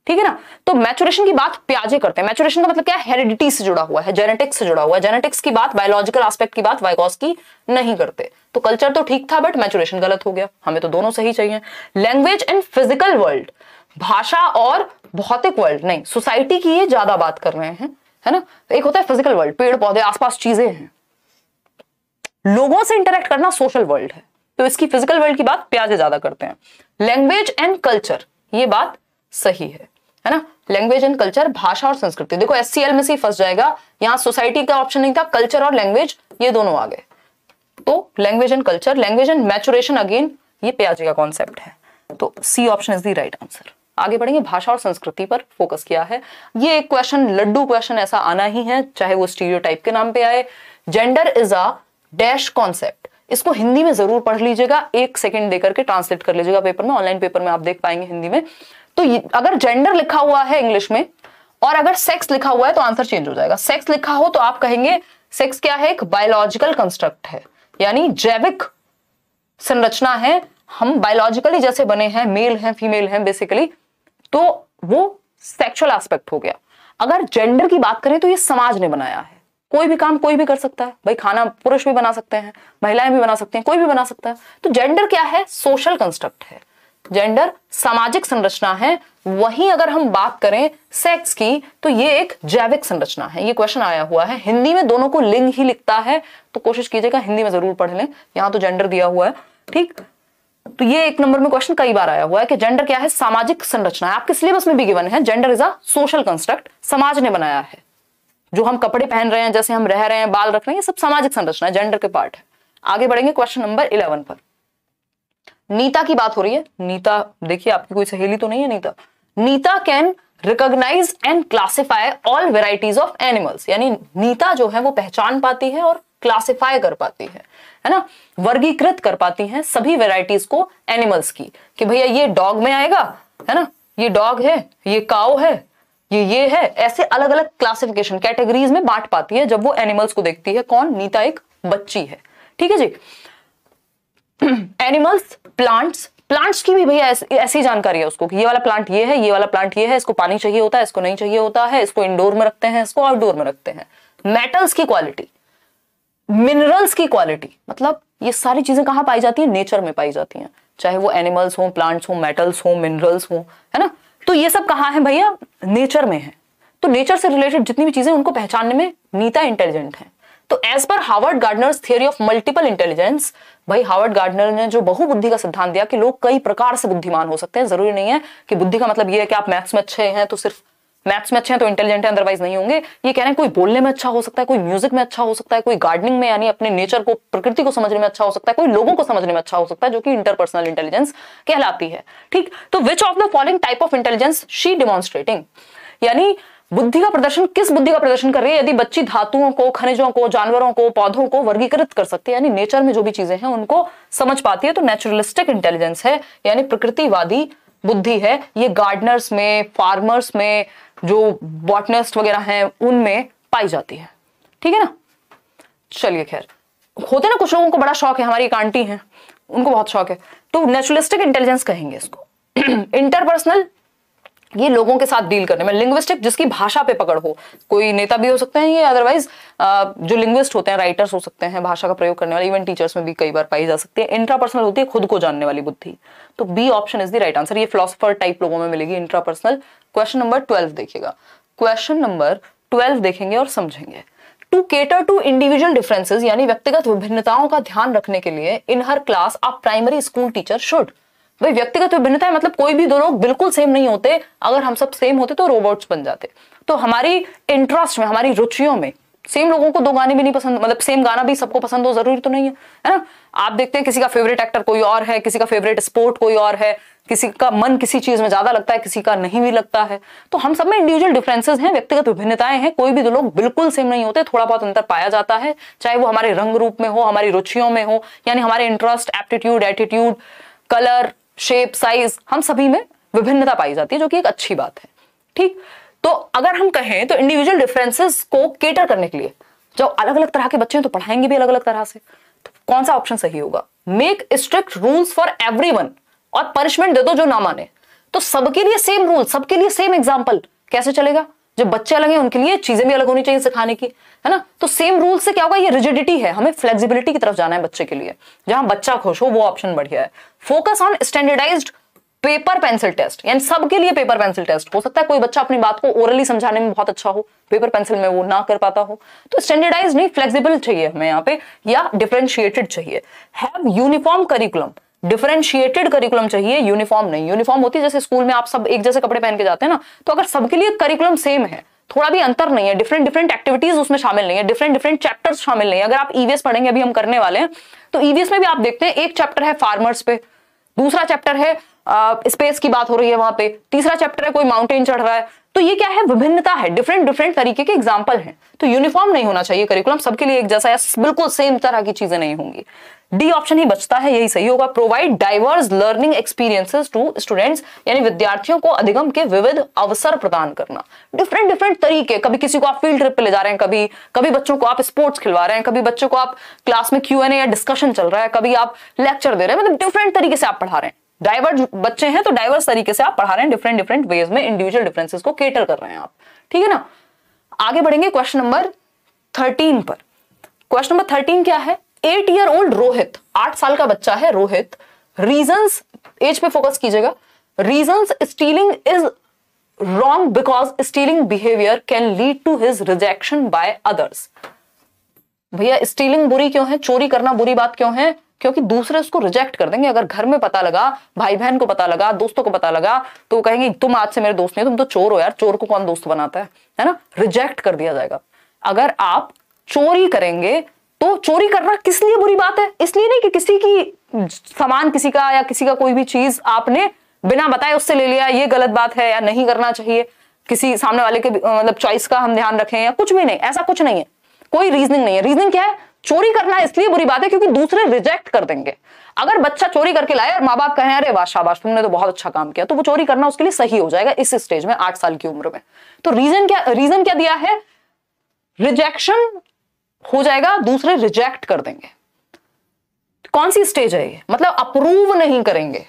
ठीक है ना। तो मैचुरेशन की बात प्याजे करते हैं। मैचुरेशन का मतलब क्या है? हेरिडिटी से जुड़ा हुआ है, जेनेटिक्स से जुड़ा हुआ है। जेनेटिक्स की बात, बायोलॉजिकल एस्पेक्ट की बात वाइगोस्की नहीं करते। तो कल्चर तो ठीक था, बट मैचुरेशन गलत हो गया। हमें तो दोनों सही चाहिए। लैंग्वेज एंड फिजिकल वर्ल्ड, भाषा और भौतिक वर्ल्ड नहीं, सोसाइटी की ये ज्यादा बात कर रहे हैं, है ना। एक होता है फिजिकल वर्ल्ड, पेड़ पौधे, आसपास चीजें हैं, लोगों से इंटरेक्ट करना सोशल वर्ल्ड है, तो इसकी फिजिकल वर्ल्ड की बात प्याजे ज्यादा करते हैं। लैंग्वेज एंड कल्चर, ये बात सही है ना। लैंग्वेज एंड कल्चर, भाषा और संस्कृति। देखो, SCL में से फंस जाएगा, यहां सोसाइटी का ऑप्शन नहीं था, कल्चर और लैंग्वेज ये दोनों आ गए। तो language and culture, language and maturation, again ये प्याजे का कॉन्सेप्ट है, तो C option is the right answer. आगे बढ़ेंगे, भाषा और संस्कृति पर फोकस किया है। ये एक क्वेश्चन, लड्डू क्वेश्चन ऐसा आना ही है, चाहे वो स्टीरियोटाइप के नाम पे आए। Gender is a dash concept, इसको हिंदी में जरूर पढ़ लीजिएगा, 1 सेकंड देकर के ट्रांसलेट कर लीजिएगा पेपर में, ऑनलाइन पेपर में आप देख पाएंगे हिंदी में। तो अगर जेंडर लिखा हुआ है इंग्लिश में और अगर सेक्स लिखा हुआ है तो आंसर चेंज हो जाएगा। सेक्स लिखा हो तो आप कहेंगे सेक्स क्या है? एक बायोलॉजिकल कंस्ट्रक्ट है, यानी जैविक संरचना है, हम बायोलॉजिकली जैसे बने हैं, मेल हैं, फीमेल हैं बेसिकली, तो वो सेक्सुअल एस्पेक्ट हो गया। अगर जेंडर की बात करें तो ये समाज ने बनाया है। कोई भी काम कोई भी कर सकता है भाई, खाना पुरुष भी बना सकते हैं, महिलाएं भी बना सकती हैं, कोई भी बना सकता है। तो जेंडर क्या है? सोशल कंस्ट्रक्ट है, जेंडर सामाजिक संरचना है। वहीं अगर हम बात करें सेक्स की तो ये एक जैविक संरचना है। ये क्वेश्चन आया हुआ है, हिंदी में दोनों को लिंग ही लिखता है, तो कोशिश कीजिएगा हिंदी में जरूर पढ़ लें। यहां तो जेंडर दिया हुआ है, ठीक। तो ये 1 नंबर में क्वेश्चन कई बार आया हुआ है कि जेंडर क्या है? सामाजिक संरचना है। आपके सिलेबस में भी गिवन है, gender is a social construct, समाज ने बनाया है। जो हम कपड़े पहन रहे हैं, जैसे हम रह रहे हैं, बाल रख रहे हैं, ये सब सामाजिक संरचना है, जेंडर के पार्ट है। आगे बढ़ेंगे क्वेश्चन नंबर 11 पर। नीता की बात हो रही है। नीता, देखिए आपकी कोई सहेली तो नहीं है Neeta. Neeta can recognise and classify all varieties of animals, यानी नीता जो है वो पहचान पाती है और क्लासिफाई कर पाती है ना, वर्गीकृत कर पाती हैं सभी वेराइटीज को एनिमल्स की, कि भैया ये डॉग में आएगा, है ना, ये डॉग है, ये काऊ है, ये है, ऐसे अलग अलग क्लासिफिकेशन कैटेगरीज में बांट पाती है जब वो एनिमल्स को देखती है। कौन? नीता एक बच्ची है, ठीक है जी। एनिमल्स, प्लांट्स, प्लांट्स की भी भैया ऐसी जानकारी है उसको कि ये वाला प्लांट ये है, ये वाला प्लांट ये है, इसको पानी चाहिए होता है, इसको नहीं चाहिए होता है, इसको इंडोर में रखते हैं, इसको आउटडोर में रखते हैं। मेटल्स की क्वालिटी, मिनरल्स की क्वालिटी, मतलब ये सारी चीजें कहां पाई जाती है? नेचर में पाई जाती हैं, चाहे वो एनिमल्स हो, प्लांट्स हो, मेटल्स हो, मिनरल्स हो, है ना। तो ये सब कहां है भैया? नेचर में है। तो नेचर से रिलेटेड जितनी भी चीजें उनको पहचानने में नीता इंटेलिजेंट है। तो एज पर Howard Gardner's theory of multiple intelligence, भाई हार्वर्ड गार्डनर ने जो बहुबुद्धि का सिद्धांत दिया कि लोग कई प्रकार से बुद्धिमान हो सकते हैं। जरूरी नहीं है कि बुद्धि का मतलब ये है कि आप मैथ्स में अच्छे हैं तो सिर्फ मैथ्स में अच्छे हैं तो इंटेलिजेंट है, अदरवाइज नहीं होंगे। ये कह रहे हैं कोई बोलने में अच्छा हो सकता है, कोई म्यूजिक में अच्छा हो सकता है, कोई गार्डनिंग में यानी अपने नेचर को, प्रकृति को समझने में अच्छा हो सकता है, कोई लोगों को समझने में अच्छा हो सकता है, जो कि इंटरपर्सनल इंटेलिजेंस कहलाती है, ठीक। तो विच of the following type of intelligence she demonstrating, यानी बुद्धि का प्रदर्शन, किस बुद्धि का प्रदर्शन कर रही है? यदि बच्ची धातुओं को, खनिजों को, जानवरों को, पौधों को वर्गीकृत कर सकती है, यानी नेचर में जो भी चीजें हैं उनको समझ पाती है, तो नेचुरलिस्टिक इंटेलिजेंस है, यानी प्रकृतिवादी बुद्धि है। ये गार्डनर्स में, फार्मर्स में, जो बॉटनिस्ट वगैरह हैं उनमें पाई जाती है। ठीक है ना? चलिए, खैर, होते ना कुछ लोगों को बड़ा शौक है, हमारी एक आंटी हैं उनको बहुत शौक है, तो नेचुरलिस्टिक इंटेलिजेंस कहेंगे इसको। इंटरपर्सनल, ये लोगों के साथ डील करने में। लिंग्विस्टिक, जिसकी भाषा पे पकड़ हो, कोई नेता भी हो सकते हैं ये, अदरवाइज जो लिंग्विस्ट होते हैं, राइटर्स हो सकते हैं, भाषा का प्रयोग करने वाले, इवन टीचर्स में भी कई बार पाई जा सकती है। इंट्रापर्सनल होती है खुद को जानने वाली बुद्धि, तो B option is the right answer. ये फिलोसोफर टाइप लोगों में मिलेगी इंट्रापर्सनल। क्वेश्चन नंबर 12 देखिएगा, क्वेश्चन नंबर 12 देखेंगे और समझेंगे। To cater to individual differences, यानी व्यक्तिगत विभिन्नताओं का ध्यान रखने के लिए in her class a primary school teacher should. भाई व्यक्तिगत विभिन्नता है मतलब कोई भी दो लोग बिल्कुल सेम नहीं होते, अगर हम सब सेम होते तो रोबोट्स बन जाते। तो हमारी इंटरेस्ट में, हमारी रुचियों में सेम लोगों को दो गाने भी नहीं पसंद, मतलब सेम गाना भी सबको पसंद हो जरूरी तो नहीं है ना? आप देखते हैं किसी का फेवरेट एक्टर कोई और है, किसी का फेवरेट स्पोर्ट कोई और है, किसी का मन किसी चीज में ज्यादा लगता है, किसी का नहीं भी लगता है। तो हम सब में इंडिविजुअल डिफरेंसेस हैं, व्यक्तिगत विभिन्नताएं हैं, कोई भी दो लोग बिल्कुल सेम नहीं होते, थोड़ा बहुत अंतर पाया जाता है, चाहे वो हमारे रंग रूप में हो, हमारी रुचियों में हो, यानी हमारे interest, aptitude, attitude, colour, shape, size, हम सभी में विभिन्नता पाई जाती है, जो कि एक अच्छी बात है। ठीक, तो अगर हम कहें तो इंडिविजुअल डिफरेंसेस को केटर करने के लिए, जो अलग अलग तरह के बच्चे हैं तो पढ़ाएंगे भी अलग अलग तरह से, तो कौन सा ऑप्शन सही होगा? Make strict rules for everyone, और पनिशमेंट दे दो जो ना माने। तो सबके लिए सेम रूल, सबके लिए सेम एग्जाम्पल कैसे चलेगा? जब बच्चे अलग हैं उनके लिए चीजें भी अलग होनी चाहिए सिखाने की, है ना? तो सेम रूल से क्या होगा? ये रिजिडिटी है, हमें फ्लेक्सिबिलिटी की तरफ जाना है बच्चे के लिए, जहां बच्चा खुश हो वो ऑप्शन बढ़िया है। Focus on standardised paper pencil test, यानी सबके लिए पेपर पेंसिल टेस्ट। हो सकता है कोई बच्चा अपनी बात को ओरली समझाने में बहुत अच्छा हो, पेपर पेंसिल में वो ना कर पाता हो, तो स्टैंडर्डाइज नहीं, फ्लेक्सिबल चाहिए हमें यहाँ पे, या डिफरेंशिएटेड चाहिए। Have uniform curriculum, differentiated curriculum चाहिए, यूनिफॉर्म नहीं। यूनिफॉर्म होती है जैसे स्कूल में आप सब एक जैसे कपड़े पहन के जाते हैं ना, तो अगर सबके लिए करिकुलम सेम है, थोड़ा भी अंतर नहीं है, डिफरेंट डिफरेंट एक्टिविटीज उसमें शामिल नहीं है, डिफरेंट डिफरेंट चैप्टर्स शामिल नहीं है। अगर आप ईवीएस पढ़ेंगे, अभी हम करने वाले हैं, तो ईवीएस में भी आप देखते हैं एक चैप्टर है फार्मर्स पे, दूसरा चैप्टर है स्पेस की बात हो रही है वहां पे, तीसरा चैप्टर है कोई माउंटेन चढ़ रहा है। तो ये क्या है? विभिन्नता है, डिफरेंट डिफरेंट तरीके के एग्जाम्पल हैं। तो यूनिफॉर्म नहीं होना चाहिए करिकुलम, सबके लिए एक जैसा या बिल्कुल सेम तरह की चीजें नहीं होंगी। डी ऑप्शन ही बचता है, यही सही होगा। Provide diverse learning experiences to students, यानी विद्यार्थियों को अधिगम के विविध अवसर प्रदान करना, डिफरेंट डिफरेंट तरीके। कभी किसी को आप फील्ड ट्रिप पे ले जा रहे हैं, कभी बच्चों को आप स्पोर्ट्स खिलवा रहे हैं, कभी बच्चों को आप क्लास में Q&A या डिस्कशन चल रहा है, कभी आप लेक्चर दे रहे हैं, मतलब डिफरेंट तरीके से आप पढ़ा रहे हैं। डाइवर्स बच्चे हैं तो डाइवर्स तरीके से आप पढ़ा रहे हैं, डिफरेंट डिफरेंट वेज में इंडिविजुअल डिफरेंसेस को केटर कर रहे हैं आप। ठीक है ना? आगे बढ़ेंगे क्वेश्चन नंबर 13 पर। क्वेश्चन नंबर 13 क्या है? 8 ईयर ओल्ड रोहित, 8 साल का बच्चा है रोहित, रीजंस, एज पे फोकस कीजिएगा, reasons stealing is wrong because stealing behaviour can lead to his rejection by others. भैया स्टीलिंग बुरी क्यों है? चोरी करना बुरी बात क्यों है? क्योंकि दूसरे उसको रिजेक्ट कर देंगे। अगर घर में पता लगा, भाई बहन को पता लगा, दोस्तों को पता लगा, तो वो कहेंगे तुम आज से मेरे दोस्त नहीं, तुम तो चोर हो यार, चोर को कौन दोस्त बनाता है ना? रिजेक्ट कर दिया जाएगा। अगर आप चोरी करेंगे तो चोरी करना किस लिए बुरी बात है? इसलिए नहीं कि किसी की सामान, किसी का या किसी का कोई भी चीज आपने बिना बताए उससे ले लिया, ये गलत बात है या नहीं करना चाहिए, किसी सामने वाले के मतलब चॉइस का हम ध्यान रखें या कुछ भी नहीं, ऐसा कुछ नहीं है, कोई रीजनिंग नहीं है। रीजनिंग क्या है? चोरी करना इसलिए बुरी बात है क्योंकि दूसरे रिजेक्ट कर देंगे। अगर बच्चा चोरी करके लाए और माँ बाप कहें अरे वाह शाबाश तुमने तो बहुत अच्छा काम किया, तो वो चोरी करना उसके लिए सही हो जाएगा इस स्टेज में, 8 साल की उम्र में। तो रीजन क्या दिया है? रिजेक्शन हो जाएगा, दूसरे रिजेक्ट कर देंगे। कौन सी स्टेज है ये? मतलब अप्रूव नहीं करेंगे,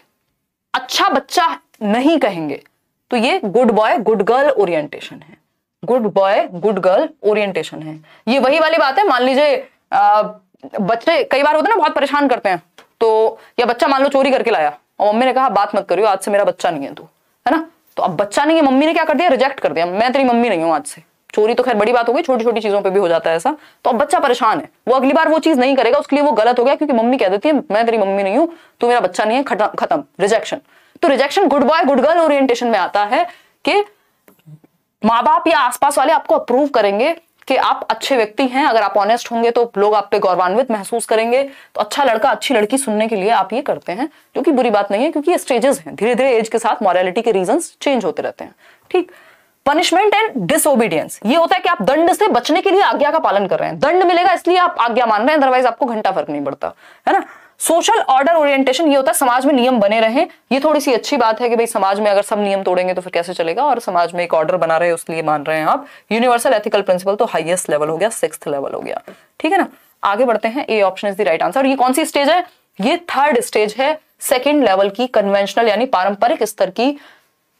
अच्छा बच्चा नहीं कहेंगे। तो ये good boy good girl orientation है, good boy good girl orientation है। ये वही वाली बात है, मान लीजिए बच्चे कई बार होते हैं ना बहुत परेशान करते हैं, तो या बच्चा मान लो चोरी करके लाया और मम्मी ने कहा बात मत करियो, आज से मेरा बच्चा नहीं है तू, है ना? तो अब बच्चा नहीं है, मम्मी ने क्या कर दिया? रिजेक्ट कर दिया, मैं तेरी मम्मी नहीं हूं आज से। चोरी तो खैर बड़ी बात हो गई, छोटी छोटी चीजों पे भी हो जाता है ऐसा। तो अब बच्चा परेशान है, वो अगली बार वो चीज नहीं करेगा, उसके लिए वो गलत हो गया क्योंकि मम्मी कह देती है मैं तेरी मम्मी नहीं हूं, तू मेरा बच्चा नहीं है, खत्म, रिजेक्शन। तो rejection good boy good girl orientation में आता है कि माँ बाप या आसपास वाले आपको अप्रूव करेंगे कि आप अच्छे व्यक्ति हैं, अगर आप ऑनेस्ट होंगे तो लोग आप पे गौरवान्वित महसूस करेंगे। तो अच्छा लड़का अच्छी लड़की सुनने के लिए आप ये करते हैं, जो कि बुरी बात नहीं है क्योंकि ये स्टेजेस हैं, धीरे धीरे एज के साथ मॉरलिटी के रीजंस चेंज होते रहते हैं। ठीक, पनिशमेंट एंड डिसओबीडियंस, ये होता है कि आप दंड से बचने के लिए आज्ञा का पालन कर रहे हैं, दंड मिलेगा इसलिए आप आज्ञा मान रहे हैं, अदरवाइज आपको घंटा फर्क नहीं पड़ता, है ना। सोशल ऑर्डर ओरिएंटेशन, ये होता है समाज में नियम बने रहे। ये थोड़ी सी अच्छी बात है कि भाई समाज में अगर सब नियम तोड़ेंगे तो फिर कैसे चलेगा, और समाज में एक ऑर्डर बना रहे हैं इसलिए मान रहे हैं आप। यूनिवर्सल एथिकल प्रिंसिपल तो हाईएस्ट लेवल हो गया, 6th लेवल हो गया, ठीक है ना। आगे बढ़ते हैं, A option is the right answer. ये कौन सी स्टेज है, ये 3rd स्टेज है, 2nd लेवल की, कन्वेंशनल यानी पारंपरिक स्तर की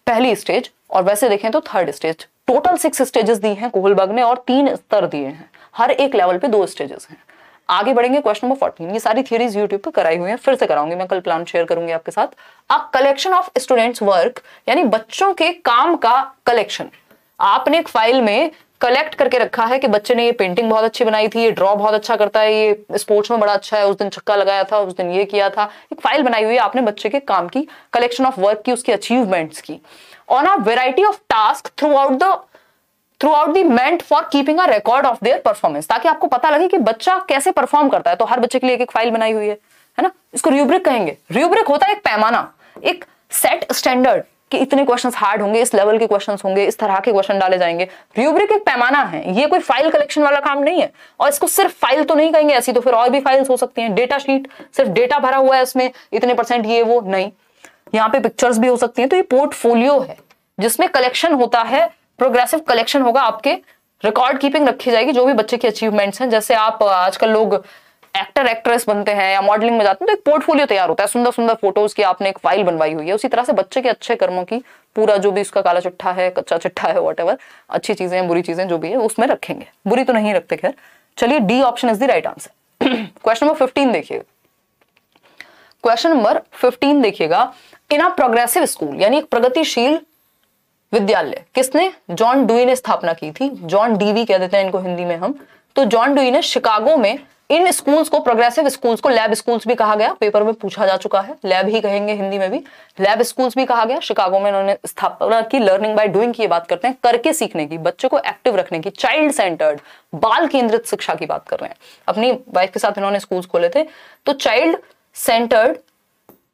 पहली स्टेज, और वैसे देखें तो 3rd स्टेज। टोटल 6 स्टेजेस दी हैं कोहलबर्ग ने और 3 स्तर दिए हैं, हर एक लेवल पे 2 स्टेजेस हैं। आगे बढ़ेंगे, क्वेश्चन नंबर 14। ये सारी थियरीज यूट्यूब पे कराई हुई हैं, फिर से कराऊंगी मैं, कल प्लान शेयर करूंगी आपके साथ। A collection of students work, यानी बच्चों के काम का कलेक्शन। आपने एक फाइल में कलेक्ट करके रखा है कि बच्चे ने ये पेंटिंग बहुत अच्छी बनाई थी, ये ड्रॉ बहुत अच्छा करता है, ये स्पोर्ट्स में बड़ा अच्छा है, उस दिन छक्का लगाया था, उस दिन ये किया था। एक फाइल बनाई हुई है आपने बच्चे के काम की, कलेक्शन ऑफ वर्क की, उसकी अचीवमेंट्स की, on a variety of task through out the meant for keeping a record of their performance, ताकि आपको पता लगे कि बच्चा कैसे परफॉर्म करता है। तो हर बच्चे के लिए एक फाइल बनाई हुई है ना। इसको रूब्रिक कहेंगे। रूब्रिक होता है एक पैमाना, एक सेट स्टैंडर्ड कि इतने क्वेश्चंस हार्ड होंगे, इस लेवल के क्वेश्चंस होंगे, इस तरह के क्वेश्चन डाले जाएंगे। रूब्रिक एक पैमाना है, ये कोई फाइल कलेक्शन वाला काम नहीं है। और इसको सिर्फ फाइल तो नहीं कहेंगे, ऐसी तो फिर और भी फाइल्स हो सकती हैं। डेटा शीट, सिर्फ डेटा भरा हुआ है इसमें, इतने % ये वो नहीं, यहाँ पे पिक्चर्स भी हो सकती हैं। तो ये पोर्टफोलियो है जिसमें कलेक्शन होता है, प्रोग्रेसिव कलेक्शन होगा, आपके रिकॉर्ड कीपिंग रखी जाएगी जो भी बच्चे की अचीवमेंट्स हैं। जैसे आप आजकल लोग एक्टर एक्ट्रेस बनते हैं या मॉडलिंग में जाते हैं तो एक पोर्टफोलियो तैयार होता है, सुंदर सुंदर फोटोज की आपने एक फाइल बनवाई हुई है। उसी तरह से बच्चे के अच्छे कर्मों की पूरा जो भी उसका काला चिट्ठा है, कच्चा चिट्ठा है, व्हाटएवर, अच्छी चीजें बुरी चीजें जो भी है उसमें रखेंगे। बुरी तो नहीं रखते खैर। चलिए, D option is the right answer. Question number 15 देखिएगा। क्वेश्चन नंबर 15 देखिएगा। इन अ प्रोग्रेसिव स्कूल, यानी एक प्रगतिशील विद्यालय, किसने? जॉन डुई ने स्थापना की थी। जॉन डीवी कह देते हैं इनको हिंदी में हम। तो जॉन डुई ने शिकागो में इन स्कूल्स को, प्रोग्रेसिव स्कूल्स को लैब स्कूल्स भी कहा गया, पेपर में पूछा जा चुका है, लैब ही कहेंगे हिंदी में भी, लैब स्कूल्स भी कहा गया। शिकागो में इन्होंने स्थापना की, लर्निंग बाय डूइंग की बात करते हैं, करके सीखने की, बच्चे को एक्टिव रखने की, चाइल्ड सेंटर्ड, बाल केंद्रित शिक्षा की बात कर रहे हैं। अपनी वाइफ के साथ इन्होंने स्कूल्स खोले थे, तो चाइल्ड सेंटर्ड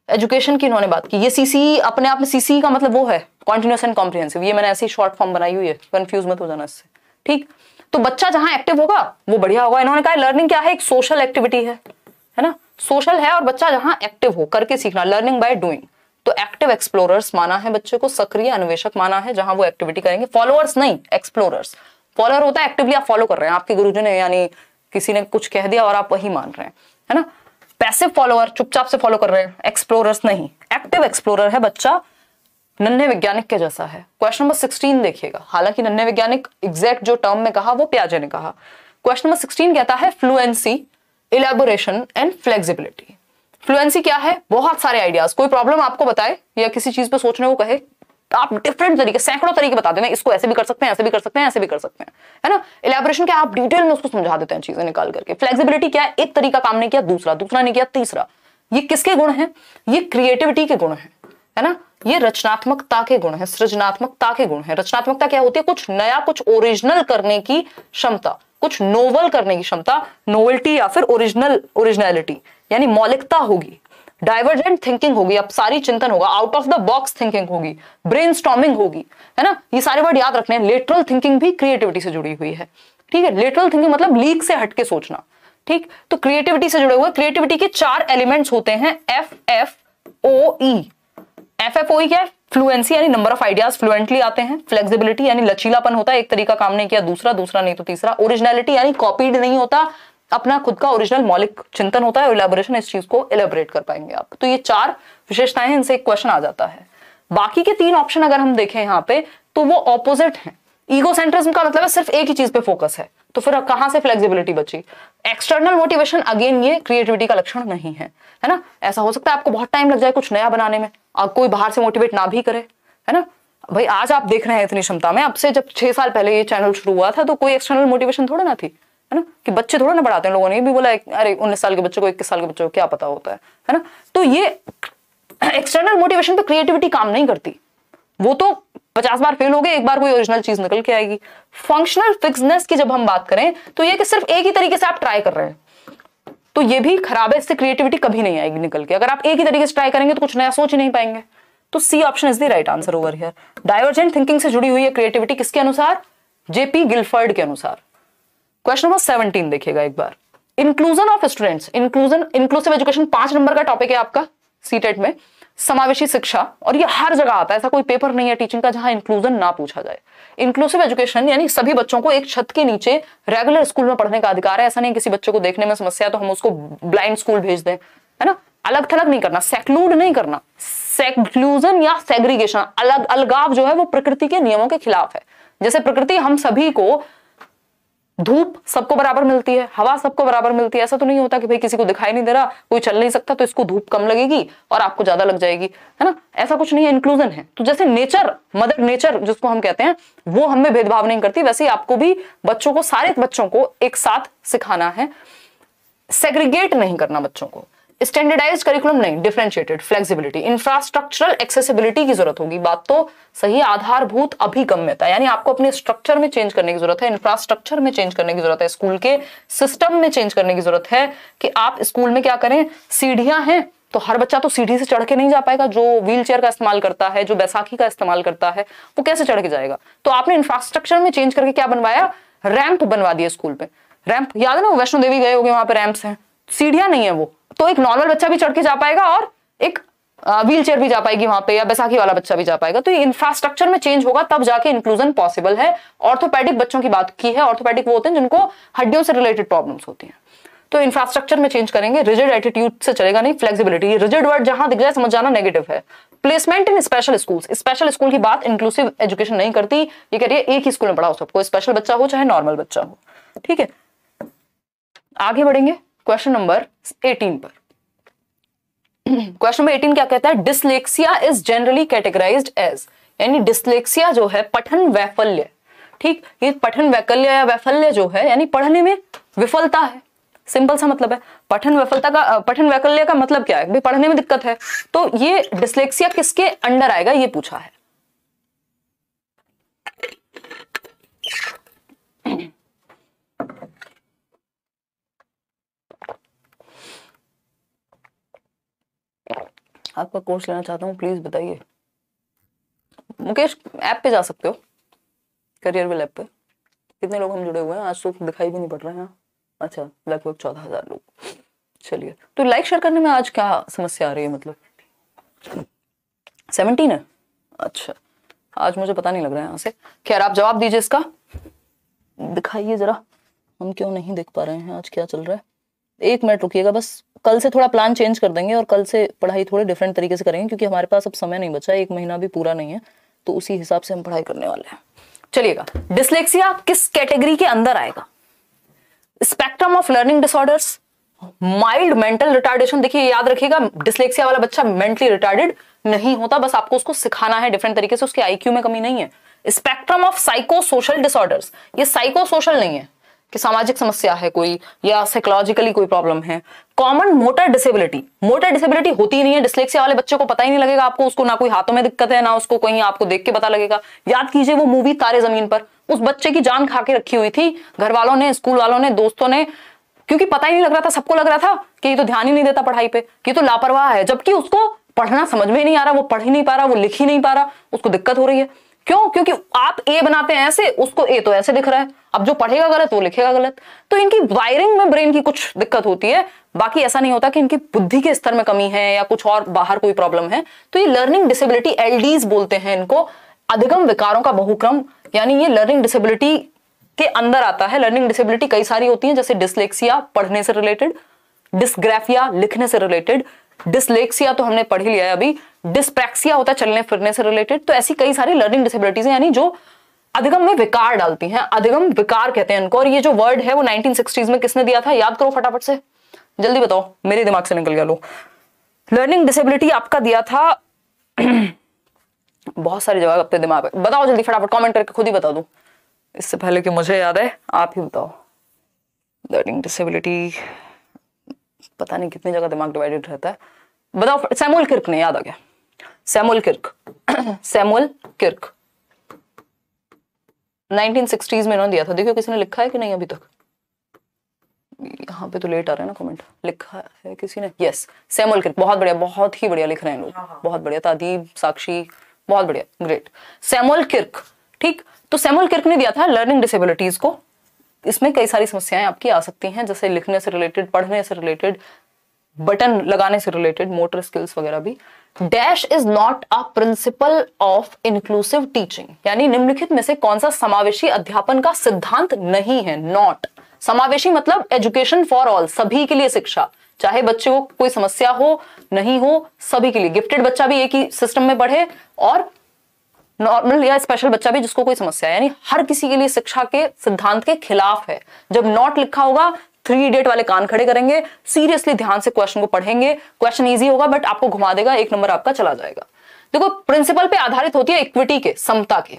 एजुकेशन की इन्होंने बात की। ये सीसी अपने आप में, सीसी का मतलब वो है कॉन्टिन्यूअस एंड कॉम्प्रिहेंसिव, ये मैंने ऐसी शॉर्ट फॉर्म बनाई हुई है, कंफ्यूज मत हो जाना इससे, ठीक। तो बच्चा जहां एक्टिव होगा वो बढ़िया होगा। इन्होंने कहा लर्निंग क्या है, एक सोशल एक्टिविटी है ना, सोशल है, और बच्चा जहां एक्टिव हो, करके सीखना, लर्निंग बाय डूइंग। तो एक्टिव एक्सप्लोरर्स माना है बच्चे को, सक्रिय अन्वेषक माना है जहां वो एक्टिविटी करेंगे, फॉलोअर्स नहीं, एक्सप्लोरर्स। फॉलोअर होता है एक्टिवली आप फॉलो कर रहे हैं, आपके गुरुजी ने यानी किसी ने कुछ कह दिया और आप वही मान रहे हैं, है ना। पैसिव फॉलोअर, चुपचाप से फॉलो कर रहे हैं, एक्सप्लोरर्स नहीं। एक्टिव एक्सप्लोरर है बच्चा, नन्हे वैज्ञानिक के जैसा है। क्वेश्चन नंबर 16 देखिएगा। हालांकि नन्हे वैज्ञानिक एग्जैक्ट जो टर्म में कहा वो पियाजे ने कहा। क्वेश्चन नंबर 16 कहता है फ्लुएंसी, इलैबोरेशन एंड फ्लेक्सिबिलिटी। फ्लुएंसी क्या है? बहुत सारे आइडियाज, कोई प्रॉब्लम आपको बताए या किसी चीज पे सोचने को कहे, आप डिफरेंट तरीके, सैकड़ों तरीके बता देना, इसको ऐसे भी कर सकते हैं, ऐसे भी कर सकते हैं, ऐसे भी कर सकते हैं, है ना। इलैबोरेशन क्या, आप डिटेल में उसको समझा देते हैं चीजें निकाल करके। फ्लेक्सिबिलिटी क्या है, एक तरीका काम नहीं किया, दूसरा नहीं किया, तीसरा। ये किसके गुण हैं? ये क्रिएटिविटी के गुण हैं, है ना। ये रचनात्मकता के गुण है, सृजनात्मकता के गुण है। रचनात्मकता क्या होती है? कुछ नया, कुछ ओरिजिनल करने की क्षमता, कुछ नोवल करने की क्षमता, नोवेल्टी या फिर ओरिजिनलिटी, यानी मौलिकता होगी। डाइवर्जेंट थिंकिंग होगी, अब सारी चिंतन होगा, out of the box thinking होगी, ब्रेनस्टॉर्मिंग होगी, है ना। ये सारे वर्ड याद रखने हैं। लेटरल थिंकिंग भी क्रिएटिविटी से जुड़ी हुई है, ठीक है। लेटरल थिंकिंग मतलब लीक से हटके सोचना, ठीक। तो क्रिएटिविटी से जुड़े हुए, क्रिएटिविटी के 4 एलिमेंट्स होते हैं, FFOE। FFOE क्या है? फ्लुएंसी यानी नंबर ऑफ आइडियाज फ्लुएंटली आते हैं। फ्लेक्सिबिलिटी यानी लचीलापन होता है, एक तरीका काम नहीं किया, दूसरा नहीं तो तीसरा। ओरिजिनलिटी यानी कॉपीड नहीं होता, अपना खुद का ओरिजिनल मौलिक चिंतन होता है। और इलैबोरेशन, इस चीज को इलैबोरेट कर पाएंगे आप। तो ये 4 विशेषताएं हैं, इनसे एक क्वेश्चन आ जाता है। बाकी के 3 ऑप्शन अगर हम देखें यहाँ पे तो वो ऑपोजिट हैं। ईगोसेंट्रिज्म का मतलब है सिर्फ एक ही चीज पे फोकस है, तो फिर कहां से फ्लेक्सिबिलिटी बची? एक्सटर्नल मोटिवेशन, अगेन ये क्रिएटिविटी का लक्षण नहीं है, है ना। ऐसा हो सकता है आपको बहुत टाइम लग जाए कुछ नया बनाने में, आप कोई बाहर से मोटिवेट ना भी करे, है ना। भाई आज आप देख रहे हैं इतनी क्षमता में, अब से जब 6 साल पहले ये चैनल शुरू हुआ था तो कोई एक्सटर्नल मोटिवेशन थोड़ा ना थी, है ना, कि बच्चे थोड़ा ना बढ़ाते हैं। लोगों ने भी बोला अरे 19 साल के बच्चे को 21 साल के बच्चे को क्या पता होता है ना। तो ये एक्सटर्नल मोटिवेशन पे क्रिएटिविटी काम नहीं करती, वो तो 50 बार फेल हो गए, एक बार कोई ओरिजिनल चीज निकल के आएगी। फंक्शनल फिक्सनेस की जब हम बात करें तो ये कि सिर्फ एक ही तरीके से आप ट्राई कर रहे हैं, तो ये भी खराब है, इससे क्रिएटिविटी कभी नहीं आएगी निकल के। अगर आप एक ही तरीके से ट्राई करेंगे तो कुछ नया सोच ही नहीं पाएंगे। तो C option is the right answer over here. Divergent thinking से जुड़ी हुई है क्रिएटिविटी किसके अनुसार? जेपी गिलफर्ड के अनुसार। क्वेश्चन नंबर 17 देखिएगा एक बार। Inclusion of students, inclusive education 5 number का टॉपिक है आपका सीटेट में, समावेशी शिक्षा, और ये हर जगह आता है, ऐसा कोई पेपर नहीं है टीचिंग का जहां इंक्लूजन ना पूछा जाए। इंक्लूसिव एजुकेशन यानी सभी बच्चों को एक छत के नीचे रेगुलर स्कूल में पढ़ने का अधिकार है। ऐसा नहीं किसी बच्चे को देखने में समस्या है तो हम उसको ब्लाइंड स्कूल भेज दें, है ना। अलग थलग नहीं करना, सेक्लूड नहीं करना। सेक्लूजन या सेग्रीगेशन, अलग अलगाव जो है वो प्रकृति के नियमों के खिलाफ है। जैसे प्रकृति हम सभी को, धूप सबको बराबर मिलती है, हवा सबको बराबर मिलती है, ऐसा तो नहीं होता कि भाई किसी को दिखाई नहीं दे रहा, कोई चल नहीं सकता तो इसको धूप कम लगेगी और आपको ज्यादा लग जाएगी, है ना। ऐसा कुछ नहीं है, इंक्लूजन है। तो जैसे नेचर, मदर नेचर जिसको हम कहते हैं, वो हमें भेदभाव नहीं करती, वैसे ही आपको भी बच्चों को, सारे बच्चों को एक साथ सिखाना है, सेग्रीगेट नहीं करना बच्चों को। स्टैंडर्डाइज्ड करिकुलम नहीं, डिफरेंशिएटेड, फ्लेक्सिबिलिटी, इंफ्रास्ट्रक्चरल एक्सेसिबिलिटी की जरूरत होगी, बात तो सही। आधारभूत अभिगम्यता यानी आपको अपने स्ट्रक्चर में चेंज करने की जरूरत है, इंफ्रास्ट्रक्चर में चेंज करने की जरूरत है, स्कूल के सिस्टम में चेंज करने की जरूरत है कि आप स्कूल में क्या करें, सीढ़ियां हैं तो हर बच्चा तो सीढ़ी से चढ़ के नहीं जा पाएगा। जो व्हील चेयर का इस्तेमाल करता है, जो बैसाखी का इस्तेमाल करता है, वो कैसे चढ़ के जाएगा? तो आपने इंफ्रास्ट्रक्चर में चेंज करके क्या बनवाया, रैंप बनवा दिए स्कूल पे। रैंप याद है ना, वैष्णो देवी गए होंगे, वहां पे रैंप्स हैं, सीढ़ियां नहीं है वो, तो एक नॉर्मल बच्चा भी चढ़ के जा पाएगा और एक व्हील चेयर भी जा पाएगी वहां पे, या बैसाखी वाला बच्चा भी जा पाएगा। तो ये इंफ्रास्ट्रक्चर में चेंज होगा तब जाके इंक्लूजन पॉसिबल है। ऑर्थोपेडिक बच्चों की बात की है, ऑर्थोपेडिक वो होते हैं जिनको हड्डियों से रिलेटेड प्रॉब्लम्स होती हैं, तो इंफ्रास्ट्रक्चर में चेंज करेंगे। रिजिड एटीट्यूड से चलेगा नहीं, फ्लेक्सिबिलिटी, रिजिड वर्ड जहां दिख जाए समझ जाना नेगेटिव है। प्लेसमेंट इन स्पेशल स्कूल्स, स्पेशल स्कूल की बात इंक्लूसिव एजुकेशन नहीं करती, ये कह रही है एक ही स्कूल में पढ़ाओ सबको, स्पेशल बच्चा हो चाहे नॉर्मल बच्चा हो, ठीक है। आगे बढ़ेंगे क्वेश्चन नंबर 18 पर। क्वेश्चन नंबर 18 क्या कहता है, dyslexia is generally categorised as, यानी डिसलेक्सिया जो है पठन वैफल्य, ठीक, ये पठन वैकल्य या वैफल्य जो है यानी पढ़ने में विफलता है, सिंपल सा मतलब है। पठन वैफलता का, पठन वैकल्य का मतलब क्या है, भाई पढ़ने में दिक्कत है, तो ये डिसलेक्सिया किसके अंडर आएगा ये पूछा है। आपका कोर्स लेना चाहता हूँ, प्लीज बताइए। मुकेश ऐप पे जा सकते हो, करियरविल ऐप पे। कितने लोग हम जुड़े हुए हैं, आज तो दिखाई भी नहीं पड़ रहे हैं। अच्छा, लगभग 14,000 लोग। चलिए, तो लाइक शेयर करने में आज क्या समस्या आ रही है, मतलब 17 है? अच्छा, आज मुझे पता नहीं लग रहा है यहाँ से। खैर, आप जवाब दीजिए इसका, दिखाइए जरा, हम क्यों नहीं देख पा रहे हैं आज क्या चल रहा है। 1 मिनट रुकिएगा बस, कल से थोड़ा प्लान चेंज कर देंगे और कल से पढ़ाई थोड़े डिफरेंट तरीके से करेंगे, क्योंकि हमारे पास अब समय नहीं बचा, 1 महीना भी पूरा नहीं है, तो उसी हिसाब से हम पढ़ाई करने वाले हैं। चलिएगा, डिसलेक्सिया किस कैटेगरी के अंदर आएगा? Spectrum of learning disorders, mild mental retardation. देखिए याद रखिएगा, डिसलेक्सिया वाला बच्चा मेंटली रिटार्डेड नहीं होता, बस आपको उसको सिखाना है डिफरेंट तरीके से, उसके आईक्यू में कमी नहीं है। Spectrum of psycho social disorders, ये साइको सोशल नहीं है कि सामाजिक समस्या है कोई या साइकोलॉजिकली कोई प्रॉब्लम है। Common motor disability, motor disability होती ही नहीं है डिसलेक्सिया वाले बच्चे को, पता ही नहीं लगेगा आपको, उसको ना कोई हाथों में दिक्कत है, ना उसको कहीं आपको देख के पता लगेगा। याद कीजिए वो मूवी तारे जमीन पर, उस बच्चे की जान खा के रखी हुई थी घर वालों ने, स्कूल वालों ने, दोस्तों ने, क्योंकि पता ही नहीं लग रहा था, सबको लग रहा था कि ये तो ध्यान ही नहीं देता पढ़ाई पे, ये तो लापरवाह है, जबकि उसको पढ़ना समझ में नहीं आ रहा, वो पढ़ ही नहीं पा रहा, वो लिख ही नहीं पा रहा, उसको दिक्कत हो रही है। क्यों? क्योंकि आप ए बनाते हैं ऐसे, उसको ए तो ऐसे दिख रहा है, अब जो पढ़ेगा गलत वो लिखेगा गलत। तो इनकी वायरिंग में ब्रेन की कुछ दिक्कत होती है, बाकी ऐसा नहीं होता कि इनकी बुद्धि के स्तर में कमी है या कुछ और बाहर कोई प्रॉब्लम है। तो ये लर्निंग डिसेबिलिटी, एलडीज बोलते हैं इनको, अधिगम विकारों का बहुक्रम, यानी ये लर्निंग डिसेबिलिटी के अंदर आता है। लर्निंग डिसेबिलिटी कई सारी होती हैं, जैसे डिसलेक्सिया पढ़ने से रिलेटेड, डिस्ग्राफिया लिखने से रिलेटेड, डिसलेक्सिया तो हमने पढ़ ही लिया है अभी, डिस्प्रैक्सिया होता है चलने फिरने से रिलेटेड। तो ऐसी कई सारी लर्निंग डिसेबिलिटीज हैं, यानी जो अधिगम में विकार डालती हैं, अधिगम विकार कहते हैं इनको। और ये जो वर्ड है वो 1960s में किसने दिया था, याद करो फटाफट से, जल्दी बताओ, मेरे दिमाग से निकल गया। लो, लर्निंग डिसेबिलिटी आपका दिया था बहुत सारी जगह अपने दिमाग में, बताओ जल्दी फटाफट, कमेंट करके खुद ही बता दो, इससे पहले कि मुझे याद है आप ही बताओ। लर्निंग डिसेबिलिटी पता नहीं कितनी जगह दिमाग डिवाइडेड रहता है, बताओ। सैमुअल किर्क ने, याद आ गया, Samuel Kirk Samuel Kirk 1960s में इन्होंने दिया था। देखियो किसी ने लिखा है कि नहीं अभी तक, यहाँ पे तो लेट आ रहा है ना कमेंट, लिखा है किसी ने, यस सैमुअल किर्क, बहुत बढ़िया, बहुत ही बढ़िया लिख रहे हैं लोग, बहुत बढ़िया, तादीब, साक्षी, बहुत बढ़िया, ग्रेट, सैमुअल किर्क। ठीक, तो सैमुअल किर्क ने दिया था लर्निंग डिसेबिलिटीज को। इसमें कई सारी समस्याएं आपकी आ सकती हैं, जैसे लिखने से रिलेटेड, पढ़ने से रिलेटेड, बटन लगाने से रिलेटेड, मोटर स्किल्स वगैरह भी। Dash is not a principle of inclusive teaching, यानी निम्नलिखित में से कौन सा समावेशी अध्यापन का सिद्धांत नहीं है। नॉट, समावेशी मतलब एजुकेशन फॉर ऑल, सभी के लिए शिक्षा, चाहे बच्चे को कोई समस्या हो नहीं हो, सभी के लिए, गिफ्टेड बच्चा भी एक ही सिस्टम में पढ़े और नॉर्मल या स्पेशल बच्चा भी जिसको कोई समस्या है, यानी हर किसी के लिए शिक्षा के सिद्धांत के खिलाफ है। जब नॉट लिखा होगा 3 इडियट वाले कान खड़े करेंगे, सीरियसली ध्यान से क्वेश्चन को पढ़ेंगे, क्वेश्चन इजी होगा बट आपको घुमा देगा, 1 नंबर आपका चला जाएगा। देखो प्रिंसिपल पे आधारित होती है इक्विटी के, समता के,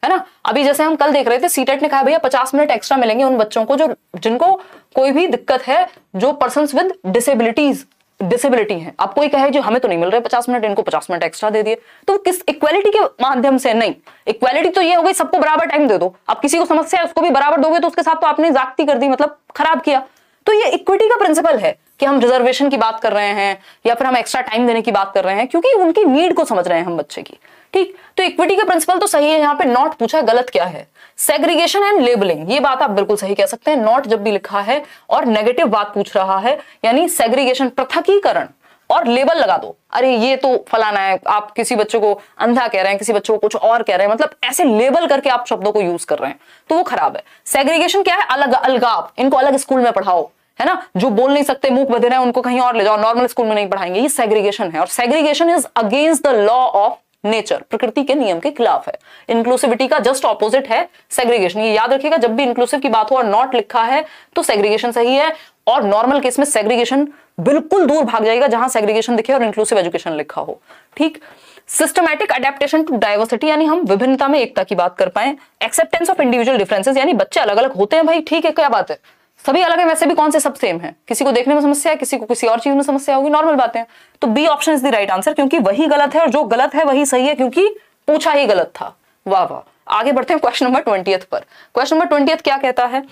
है ना। अभी जैसे हम कल देख रहे थे, सीटेट ने कहा भैया 50 मिनट एक्स्ट्रा मिलेंगे उन बच्चों को जो जिनको कोई भी दिक्कत है, जो पर्सन्स विद डिसेबिलिटी है। अब कोई कहे जो हमें तो नहीं मिल रहे 50 मिनट, इनको 50 मिनट एक्स्ट्रा दे दिए, तो किस इक्वालिटी के माध्यम से? नहीं, इक्वालिटी तो ये हो गई सबको बराबर टाइम दे दो, अब किसी को समस्या है उसको भी बराबर दोगे तो उसके साथ तो आपने जागती कर दी, मतलब खराब किया। तो ये इक्विटी का प्रिंसिपल है कि हम रिजर्वेशन की बात कर रहे हैं या फिर हम एक्स्ट्रा टाइम देने की बात कर रहे हैं, क्योंकि उनकी नीड को समझ रहे हैं हम बच्चे की। ठीक, तो इक्विटी का प्रिंसिपल तो सही है। यहाँ पे नॉट पूछा है, गलत क्या है? सेग्रीगेशन एंड लेबलिंग, ये बात आप बिल्कुल सही कह सकते हैं। नॉट जब भी लिखा है और नेगेटिव बात पूछ रहा है, यानी सेग्रीगेशन, पृथकीकरण, और लेबल लगा दो, अरे ये तो फलाना है, आप किसी बच्चे को अंधा कह रहे हैं, किसी बच्चे को कुछ और कह रहे हैं, मतलब ऐसे लेबल करके आप शब्दों को यूज कर रहे हैं, तो वो खराब है। सेग्रीगेशन क्या है? अलग अलगाव, इनको अलग स्कूल में पढ़ाओ, है ना, जो बोल नहीं सकते, मूक बधिर हैं, उनको कहीं और ले जाओ, नॉर्मल स्कूल में नहीं पढ़ाएंगे, ये सेग्रीगेशन है। और segregation is against the law of nature, प्रकृति के नियम के खिलाफ है। इंक्लूसिविटी का जस्ट ऑपोजिट है सेग्रीगेशन, ये याद रखिएगा। जब भी इंक्लूसिव की बात हो और नॉट लिखा है तो सेग्रीगेशन सही है, और नॉर्मल केस में सेग्रीगेशन बिल्कुल दूर भाग जाएगा जहां सेग्रीगेशन दिखे और इंक्लूसिव एजुकेशन लिखा हो। ठीक, सिस्टमैटिक अडेप्टेशन टू डाइवर्सिटी, यानी हम विभिन्नता में एकता की बात कर पाए। एक्सेप्टेंस ऑफ इंडिविजुअल डिफरेंसेस, यानी बच्चे अलग अलग होते हैं भाई, ठीक है, क्या बात है, सभी अलग है, वैसे भी कौन से सब सेम है, किसी को देखने में समस्या है, किसी को किसी और चीज में समस्या होगी, नॉर्मल बातें हैं। तो B option is the right answer, क्योंकि वही गलत है और जो गलत है वही सही है, क्योंकि पूछा ही गलत था। वाह वाह। आगे बढ़ते हैं क्वेश्चन नंबर 20 पर। क्वेश्चन नंबर 20 क्या कहता है,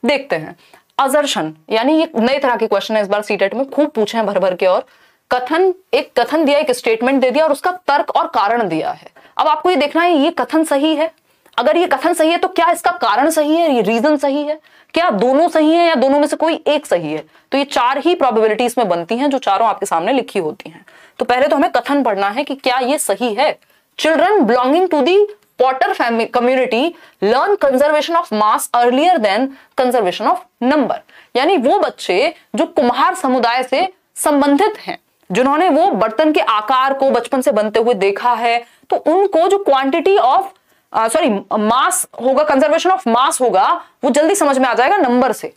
देखते हैं। असर्शन, यानी ये नए तरह के क्वेश्चन है, इस बार सीटेट में खूब पूछे हैं भर भर के। और कथन, एक कथन दिया, एक स्टेटमेंट दे दिया और उसका तर्क और कारण दिया है। अब आपको ये देखना है ये कथन सही है, अगर ये कथन सही है तो क्या इसका कारण सही है, ये रीजन सही है, क्या दोनों सही है या दोनों में से कोई एक सही है। तो ये 4 ही प्रोबेबिलिटीज में बनती हैं जो चारों आपके सामने लिखी होती हैं। तो पहले तो हमें कथन पढ़ना है कि क्या ये सही है। Children belonging to the potter family community learn conservation of mass earlier than conservation of number, यानी वो बच्चे जो कुम्हार समुदाय से संबंधित हैं, जिन्होंने वो बर्तन के आकार को बचपन से बनते हुए देखा है, तो उनको जो क्वांटिटी ऑफ मास होगा, कंजर्वेशन ऑफ मास होगा, वो जल्दी समझ में आ जाएगा नंबर से।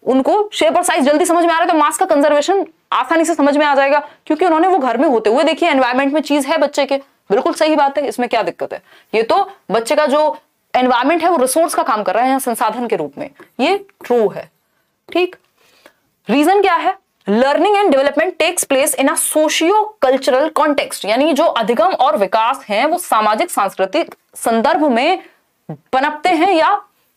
उनको शेप और साइज जल्दी समझ में आ रहा है तो मास का कंजर्वेशन आसानी से समझ में आ जाएगा, क्योंकि उन्होंने वो घर में होते हुए देखिए, एनवायरमेंट में चीज है बच्चे के। बिल्कुल सही बात है, इसमें क्या दिक्कत है। ये तो बच्चे का जो एनवायरमेंट है वो रिसोर्स का काम कर रहा है, संसाधन के रूप में, ये ट्रू है। ठीक, रीजन क्या है? Learning and development takes place in a socio cultural context, यानी जो अधिगम और विकास हैं वो सामाजिक सांस्कृतिक संदर्भ में पनपते हैं या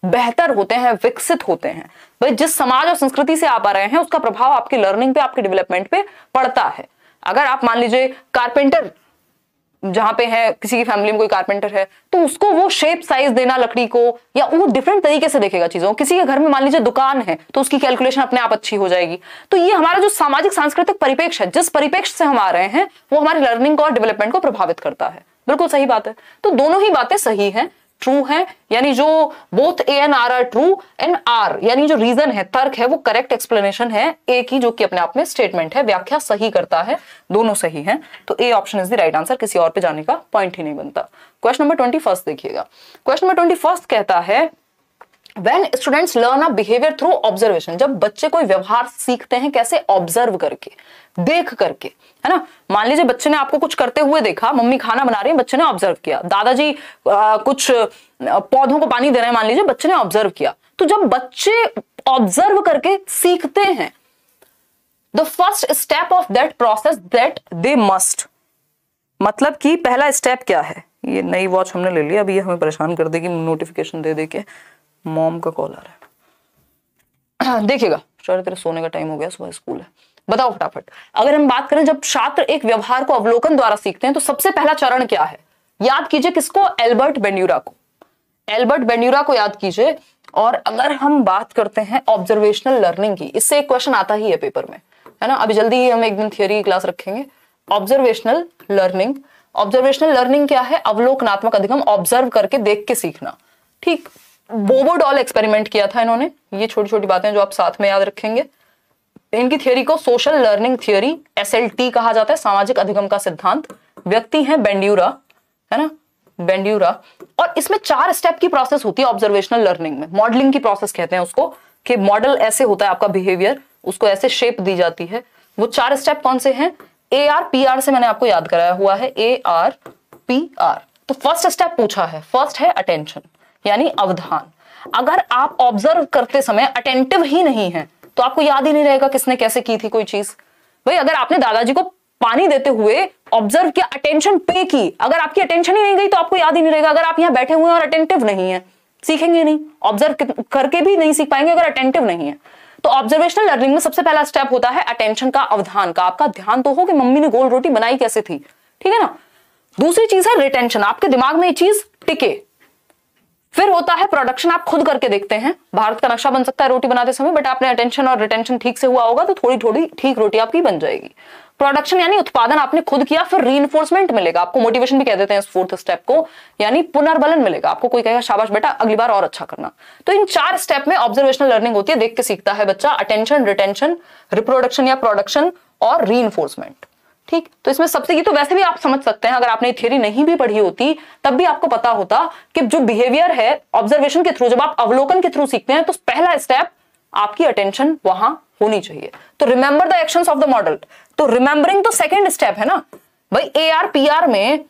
बेहतर होते हैं, विकसित होते हैं। भाई जिस समाज और संस्कृति से आप आ रहे हैं उसका प्रभाव आपकी लर्निंग पे, आपके डेवलपमेंट पे पड़ता है। अगर आप मान लीजिए कारपेंटर जहां पे है, किसी की फैमिली में कोई कारपेंटर है, तो उसको वो शेप साइज देना लकड़ी को, या वो डिफरेंट तरीके से देखेगा चीजों। किसी के घर में मान लीजिए दुकान है तो उसकी कैलकुलेशन अपने आप अच्छी हो जाएगी। तो ये हमारा जो सामाजिक सांस्कृतिक परिप्रेक्ष्य है, जिस परिप्रेक्ष्य से हम आ रहे हैं, वो हमारी लर्निंग और डेवलपमेंट को प्रभावित करता है। बिल्कुल सही बात है। तो दोनों ही बातें सही हैं, ट्रू है, यानी जो both A and R true and R, यानी जो रीजन है, तर्क है, वो करेक्ट एक्सप्लेनेशन है ए की, जो कि अपने आप में स्टेटमेंट है, व्याख्या सही करता है, दोनों सही हैं। तो A option is the right answer, किसी और पे जाने का पॉइंट ही नहीं बनता। क्वेश्चन नंबर 21 देखिएगा। क्वेश्चन नंबर 21 कहता है When students learn a behavior through observation, जब बच्चे कोई व्यवहार सीखते हैं कैसे? ऑब्जर्व करके, देख करके, है ना। मान लीजिए बच्चे ने आपको कुछ करते हुए देखा, मम्मी खाना बना रही है, बच्चे ने ऑब्जर्व किया, दादाजी कुछ पौधों को पानी दे रहे हैं, मान लीजिए बच्चे ने ऑब्जर्व किया। तो जब बच्चे ऑब्जर्व करके सीखते हैं, the first step of that process that they must, मतलब कि पहला स्टेप क्या है? ये नई वॉच हमने ले लिया, अभी ये हमें परेशान कर देगी नोटिफिकेशन दे दे के। मॉम का कॉल आ रहा देखिएगा, चलो तेरे सोने का टाइम हो गया, सुबह स्कूल है, बताओ फटाफट। अगर हम बात करें जब छात्र एक व्यवहार को अवलोकन द्वारा सीखते हैं तो सबसे पहला चरण क्या है? याद कीजिए किसको? एल्बर्ट बेंड्यूरा को। एल्बर्ट बेंड्यूरा को याद कीजिए। और अगर हम बात करते हैं ऑब्जर्वेशनल लर्निंग की, इससे एक क्वेश्चन आता ही है पेपर में, है ना। अभी जल्दी ही हम एक दिन थियरी क्लास रखेंगे। ऑब्जर्वेशनल लर्निंग, ऑब्जर्वेशनल लर्निंग क्या है? अवलोकनात्मक अधिगम, ऑब्जर्व करके देख के सीखना। ठीक, बोबो डॉल एक्सपेरिमेंट किया था इन्होंने। ये छोटी छोटी बातें जो आप साथ में याद रखेंगे। इनकी थियरी को सोशल लर्निंग थियरी, SLT कहा जाता है, सामाजिक अधिगम का सिद्धांत। व्यक्ति है बेंड्यूरा, है ना, बेंड्यूरा। और इसमें 4 स्टेप की प्रोसेस होती है ऑब्जर्वेशनल लर्निंग में। मॉडलिंग की प्रोसेस कहते हैं उसको, कि मॉडल ऐसे होता है आपका बिहेवियर, उसको ऐसे शेप दी जाती है। वो 4 स्टेप कौन से हैं? ARPR से मैंने आपको याद कराया हुआ है, ARPR। तो फर्स्ट स्टेप पूछा है, फर्स्ट है अटेंशन, यानी अवधान। अगर आप ऑब्जर्व करते समय अटेंटिव ही नहीं है तो आपको याद ही नहीं रहेगा किसने कैसे की थी कोई चीज। भाई अगर आपने दादाजी को पानी देते हुए ऑब्जर्व किया, अटेंशन पे की, अगर आपकी अटेंशन ही नहीं गई तो आपको याद ही नहीं रहेगा। अगर आप यहाँ बैठे हुए हैं और अटेंटिव नहीं है, सीखेंगे नहीं, ऑब्जर्व करके भी नहीं सीख पाएंगे अगर अटेंटिव नहीं है। तो ऑब्जर्वेशनल लर्निंग में सबसे पहला स्टेप होता है अटेंशन का, अवधान का। आपका ध्यान तो हो कि मम्मी ने गोल रोटी बनाई कैसे थी, ठीक है ना। दूसरी चीज है रिटेंशन, आपके दिमाग में ये चीज टिके। फिर होता है प्रोडक्शन, आप खुद करके देखते हैं। भारत का नक्शा बन सकता है रोटी बनाते समय, बट आपने अटेंशन और रिटेंशन ठीक से हुआ होगा तो थोड़ी थोड़ी ठीक रोटी आपकी बन जाएगी। प्रोडक्शन यानी उत्पादन आपने खुद किया, फिर रीइंफोर्समेंट मिलेगा आपको, मोटिवेशन भी कह देते हैं इस 4th स्टेप को, यानी पुनर्बलन मिलेगा आपको। कोई कहेगा शाबाश बेटा अगली बार और अच्छा करना। तो इन 4 स्टेप में ऑब्जर्वेशनल लर्निंग होती है, देख के सीखता है बच्चा। अटेंशन, रिटेंशन, रिप्रोडक्शन या प्रोडक्शन और रीइंफोर्समेंट। ठीक, तो इसमें सबसे, ये तो वैसे भी आप समझ सकते हैं, अगर आपने थियरी नहीं भी पढ़ी होती तब भी आपको पता होता कि जो बिहेवियर है ऑब्जर्वेशन के थ्रू, जब आप अवलोकन के थ्रू सीखते हैं तो पहला स्टेप आपकी अटेंशन वहां होनी चाहिए। तो remember the actions of the model, तो रिमेंबरिंग तो सेकंड स्टेप है ना भाई। ARPR में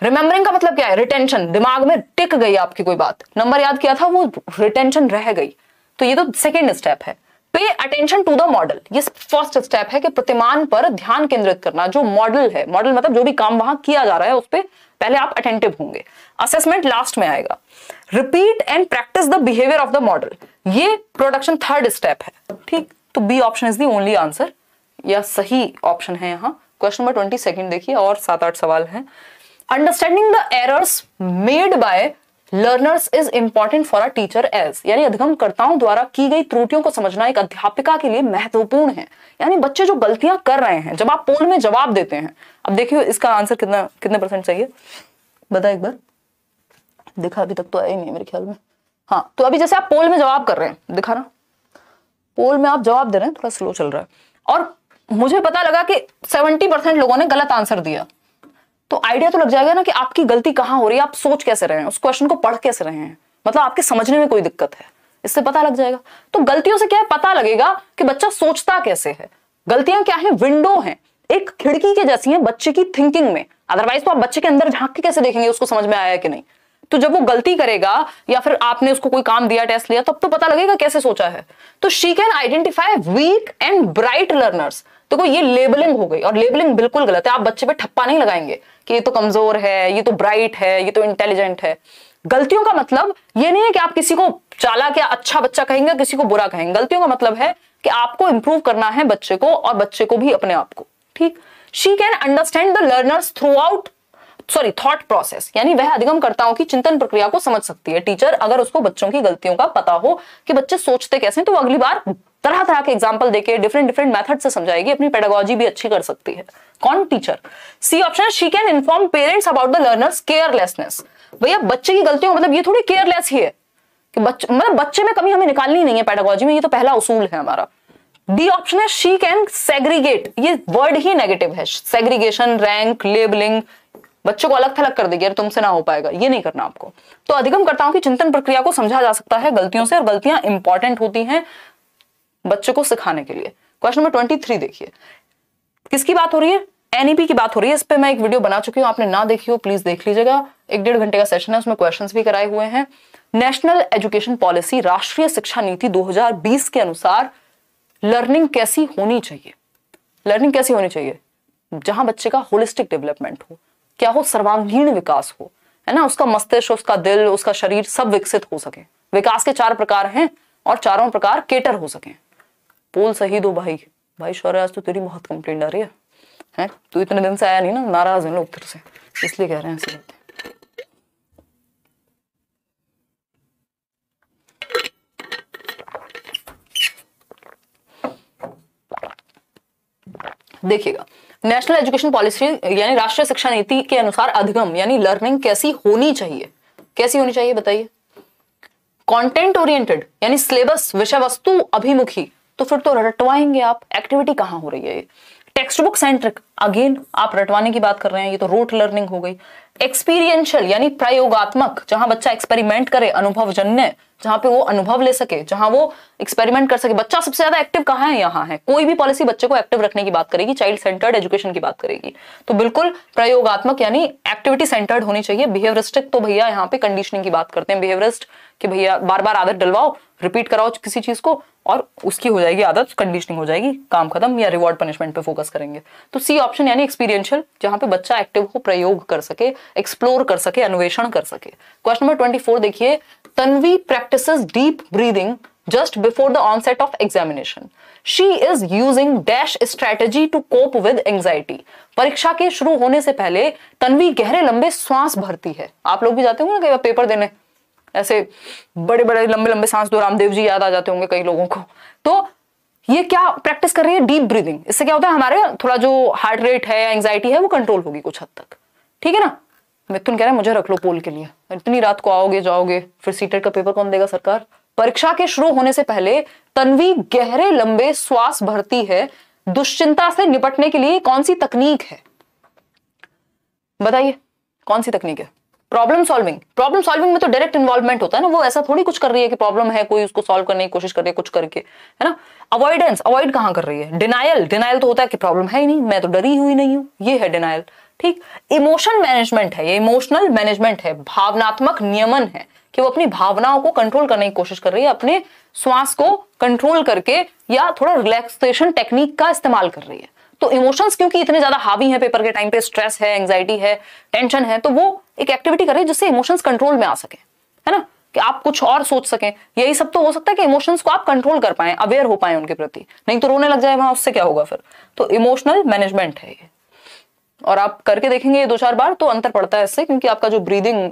रिमेंबरिंग का मतलब क्या है? रिटेंशन, दिमाग में टिक गई आपकी कोई बात, नंबर याद किया था वो रिटेंशन रह गई, तो ये तो सेकंड स्टेप है। Pay attention to the model, ये फर्स्ट स्टेप है कि प्रतिमान पर ध्यान केंद्रित करना। जो मॉडल है, मॉडल मतलब जो भी काम वहां किया जा रहा है उस पर पहले आप अटेंटिव होंगे। असेसमेंट लास्ट में आएगा। Repeat and practice the behaviour of the model, ये प्रोडक्शन थर्ड स्टेप है। ठीक, तो B option is the only answer, या सही ऑप्शन है यहाँ। क्वेश्चन नंबर 22 देखिए, और 7-8 सवाल हैं। Understanding the errors made by learners is important for a teacher as, यानी अधिगमकर्ताओं द्वारा की गई त्रुटियों को समझना एक अध्यापिका के लिए महत्वपूर्ण है। यानी बच्चे जो गलतियां कर रहे हैं, जब आप पोल में जवाब देते हैं, अब देखिए इसका आंसर कितने % चाहिए बता एक बार, दिखा अभी तक तो आया ही नहीं मेरे ख्याल में। हाँ, तो अभी जैसे आप पोल में जवाब कर रहे हैं, दिखा ना, पोल में आप जवाब दे रहे हैं, थोड़ा स्लो चल रहा है, और मुझे पता लगा कि 70% लोगों ने गलत आंसर दिया, तो आइडिया तो लग जाएगा ना कि आपकी गलती कहां हो रही है, आप सोच कैसे रहे हैं, उस क्वेश्चन को पढ़ कैसे रहे हैं, मतलब आपके समझने में कोई दिक्कत है, इससे पता लग जाएगा। तो गलतियों से क्या है, पता लगेगा कि बच्चा सोचता कैसे है। गलतियां क्या है, विंडो है, एक खिड़की के जैसी है बच्चे की थिंकिंग में। अदरवाइज तो आप बच्चे के अंदर झांक के कैसे देखेंगे उसको समझ में आया कि नहीं। तो जब वो गलती करेगा या फिर आपने उसको कोई काम दिया, टेस्ट लिया, तब तो पता लगेगा कैसे सोचा है। तो she can identify weak and bright learners. देखो ये लेबलिंग हो गई, और लेबलिंग बिल्कुल गलत है। आप बच्चे पे ठप्पा नहीं लगाएंगे कि ये तो कमजोर है, ये तो ब्राइट है, ये तो इंटेलिजेंट है। गलतियों का मतलब ये नहीं है कि आप किसी को चालाक या अच्छा बच्चा कहेंगे, किसी को बुरा कहेंगे। गलतियों का मतलब है कि आपको इंप्रूव करना है बच्चे को, और बच्चे को भी अपने आप को। ठीक, she can understand the learners through out thought process, यानी वह अधिगमकर्ताओं की चिंतन प्रक्रिया को समझ सकती है। टीचर अगर उसको बच्चों की गलतियों का पता हो कि बच्चे सोचते कैसे, तो वो अगली बार तरह तरह के एग्जाम्पल देके डिफरेंट मेथड से समझाएगी, अपनी पेडागोजी भी अच्छी कर सकती है। कौन, teacher. C option, she can inform parents about the learners carelessness. भैया बच्चे की गलतियों का मतलब ये थोड़ी केयरलेस ही है कि बच्चे में कमी हमें निकालनी नहीं है पेडागोजी में, ये तो पहला उसूल है हमारा। डी ऑप्शन है, शी कैन सेग्रीगेट, ये वर्ड ही नेगेटिव है। सेग्रीगेशन, रैंक, लेबलिंग, बच्चों को अलग थलग कर देगी, तुमसे ना हो पाएगा, ये नहीं करना आपको। तो अधिगमकर्ताओं की चिंतन प्रक्रिया को समझा जा सकता है गलतियों से, और गलतियां इंपॉर्टेंट होती हैं बच्चे को सिखाने के लिए। क्वेश्चन नंबर 23 देखिए, किसकी बात हो रही है, एनईपी की बात हो रही है। इस पे मैं एक वीडियो बना चुकी हूं, आपने ना देखी हो प्लीज देख लीजिएगा। 1-1.5 घंटे का सेशन है, उसमें क्वेश्चंस भी कराए हुए हैं। नेशनल एजुकेशन पॉलिसी, राष्ट्रीय शिक्षा नीति 2020 के अनुसार लर्निंग कैसी होनी चाहिए। लर्निंग कैसी होनी चाहिए, जहां बच्चे का होलिस्टिक डेवलपमेंट हो, क्या हो, सर्वांगीण विकास हो, है ना, उसका मस्तिष्क, उसका दिल, उसका शरीर सब विकसित हो सके। विकास के 4 प्रकार हैं, और चारों प्रकार केटर हो सके। पोल सही दो भाई। भाई शौर्य, आज तो तेरी बहुत कंप्लेंट आ रही है? तू इतने दिन से आया नहीं ना, नाराज हैं लोग तेरे से, इसलिए कह रहे हैं ऐसी बातें। देखिएगा, नेशनल एजुकेशन पॉलिसी यानी राष्ट्रीय शिक्षा नीति के अनुसार अधिगम यानी लर्निंग कैसी होनी चाहिए? कैसी होनी चाहिए बताइए? कंटेंट ओरिएंटेड यानी सिलेबस विषय वस्तु अभिमुखी, तो फिर तो रटवाएंगे आप। एक्टिविटी कहां हो रही है? टेक्स्ट बुक सेंट्रिक, अगेन आप रटवाने की बात कर रहे हैं, ये तो रोट लर्निंग हो गई। एक्सपीरियंशियल यानी प्रयोगात्मक, जहां बच्चा एक्सपेरिमेंट करे, अनुभवजन्य, जहां पे वो अनुभव ले सके, जहां वो एक्सपेरिमेंट कर सके। बच्चा सबसे ज्यादा एक्टिव कहां है? यहाँ है। कोई भी पॉलिसी बच्चे को एक्टिव रखने की बात करेगी, चाइल्ड सेंटर्ड एजुकेशन की बात करेगी, तो बिल्कुल प्रयोगात्मक यानी एक्टिविटी सेंटर्ड होनी चाहिए। बिहेवियरिस्टिक तो भैया यहाँ पे कंडीशनिंग की बात करते हैं। बिहेवियरिस्ट कि भैया बार बार आदत डलवाओ, रिपीट कराओ किसी चीज को, और उसकी हो जाएगी आदत, कंडीशनिंग हो जाएगी, काम खत्म। या रिवॉर्ड पनिशमेंट पे फोकस करेंगे। तो सी ऑप्शन यानी एक्सपीरियंशियल, जहां पे बच्चा एक्टिव हो, प्रयोग कर सके, एक्सप्लोर कर सके, अन्वेषण कर सके। क्वेश्चन नंबर 24 देखिए, Tanvi practises deep breathing just before the onset of examination. She is using dash strategy to cope with anxiety. परीक्षा के शुरू होने से पहले तन्वी गहरे लंबे श्वास भरती है। आप लोग भी जाते होंगे ना कई बार पेपर देने, ऐसे बड़े बड़े लंबे लंबे सांस दो, रामदेव जी याद आ जाते होंगे कई लोगों को। तो ये क्या प्रैक्टिस कर रही है? Deep breathing. इससे क्या होता है, हमारे थोड़ा जो हार्ट रेट है, एंग्जाइटी है, वो कंट्रोल होगी कुछ हद तक। ठीक है ना? मिथुन कह रहे हैं मुझे रख लो पोल के लिए, इतनी रात को आओगे जाओगे, फिर सीटेट का पेपर कौन देगा सरकार? परीक्षा के शुरू होने से पहले तन्वी गहरे लंबे श्वास भरती है। दुश्चिंता से निपटने के लिए कौन सी तकनीक है? बताइए कौन सी तकनीक है? Problem solving. प्रॉब्लम सॉल्विंग में तो डायरेक्ट इन्वॉल्वमेंट होता है ना, वो ऐसा थोड़ी कुछ कर रही है कि प्रॉब्लम है कोई, उसको सॉल्व करने की कोशिश कर रही है कुछ करके, है ना। अवॉइडेंस, अवॉइड कहां कर रही है? डिनायल, डिनायल तो होता है कि प्रॉब्लम है ही नहीं, मैं तो डरी हुई नहीं हूं, ये है डिनायल। ठीक। इमोशन मैनेजमेंट है, ये इमोशनल मैनेजमेंट है, भावनात्मक नियमन है कि वो अपनी भावनाओं को कंट्रोल करने की कोशिश कर रही है, अपने श्वास को कंट्रोल करके या थोड़ा रिलैक्सेशन टेक्निक का इस्तेमाल कर रही है। तो इमोशंस क्योंकि इतने ज्यादा हावी हैं पेपर के टाइम पे, स्ट्रेस है, एंग्जाइटी है, टेंशन है, तो वो एक एक्टिविटी कर रही है जिससे इमोशंस कंट्रोल में आ सके, है ना, कि आप कुछ और सोच सकें। यही सब तो हो सकता है कि इमोशंस को आप कंट्रोल कर पाए, अवेयर हो पाए उनके प्रति, नहीं तो रोने लग जाए वहां, उससे क्या होगा फिर। तो इमोशनल मैनेजमेंट है ये, और आप करके देखेंगे ये 2-4 बार तो अंतर पड़ता है इससे, क्योंकि आपका जो ब्रीदिंग,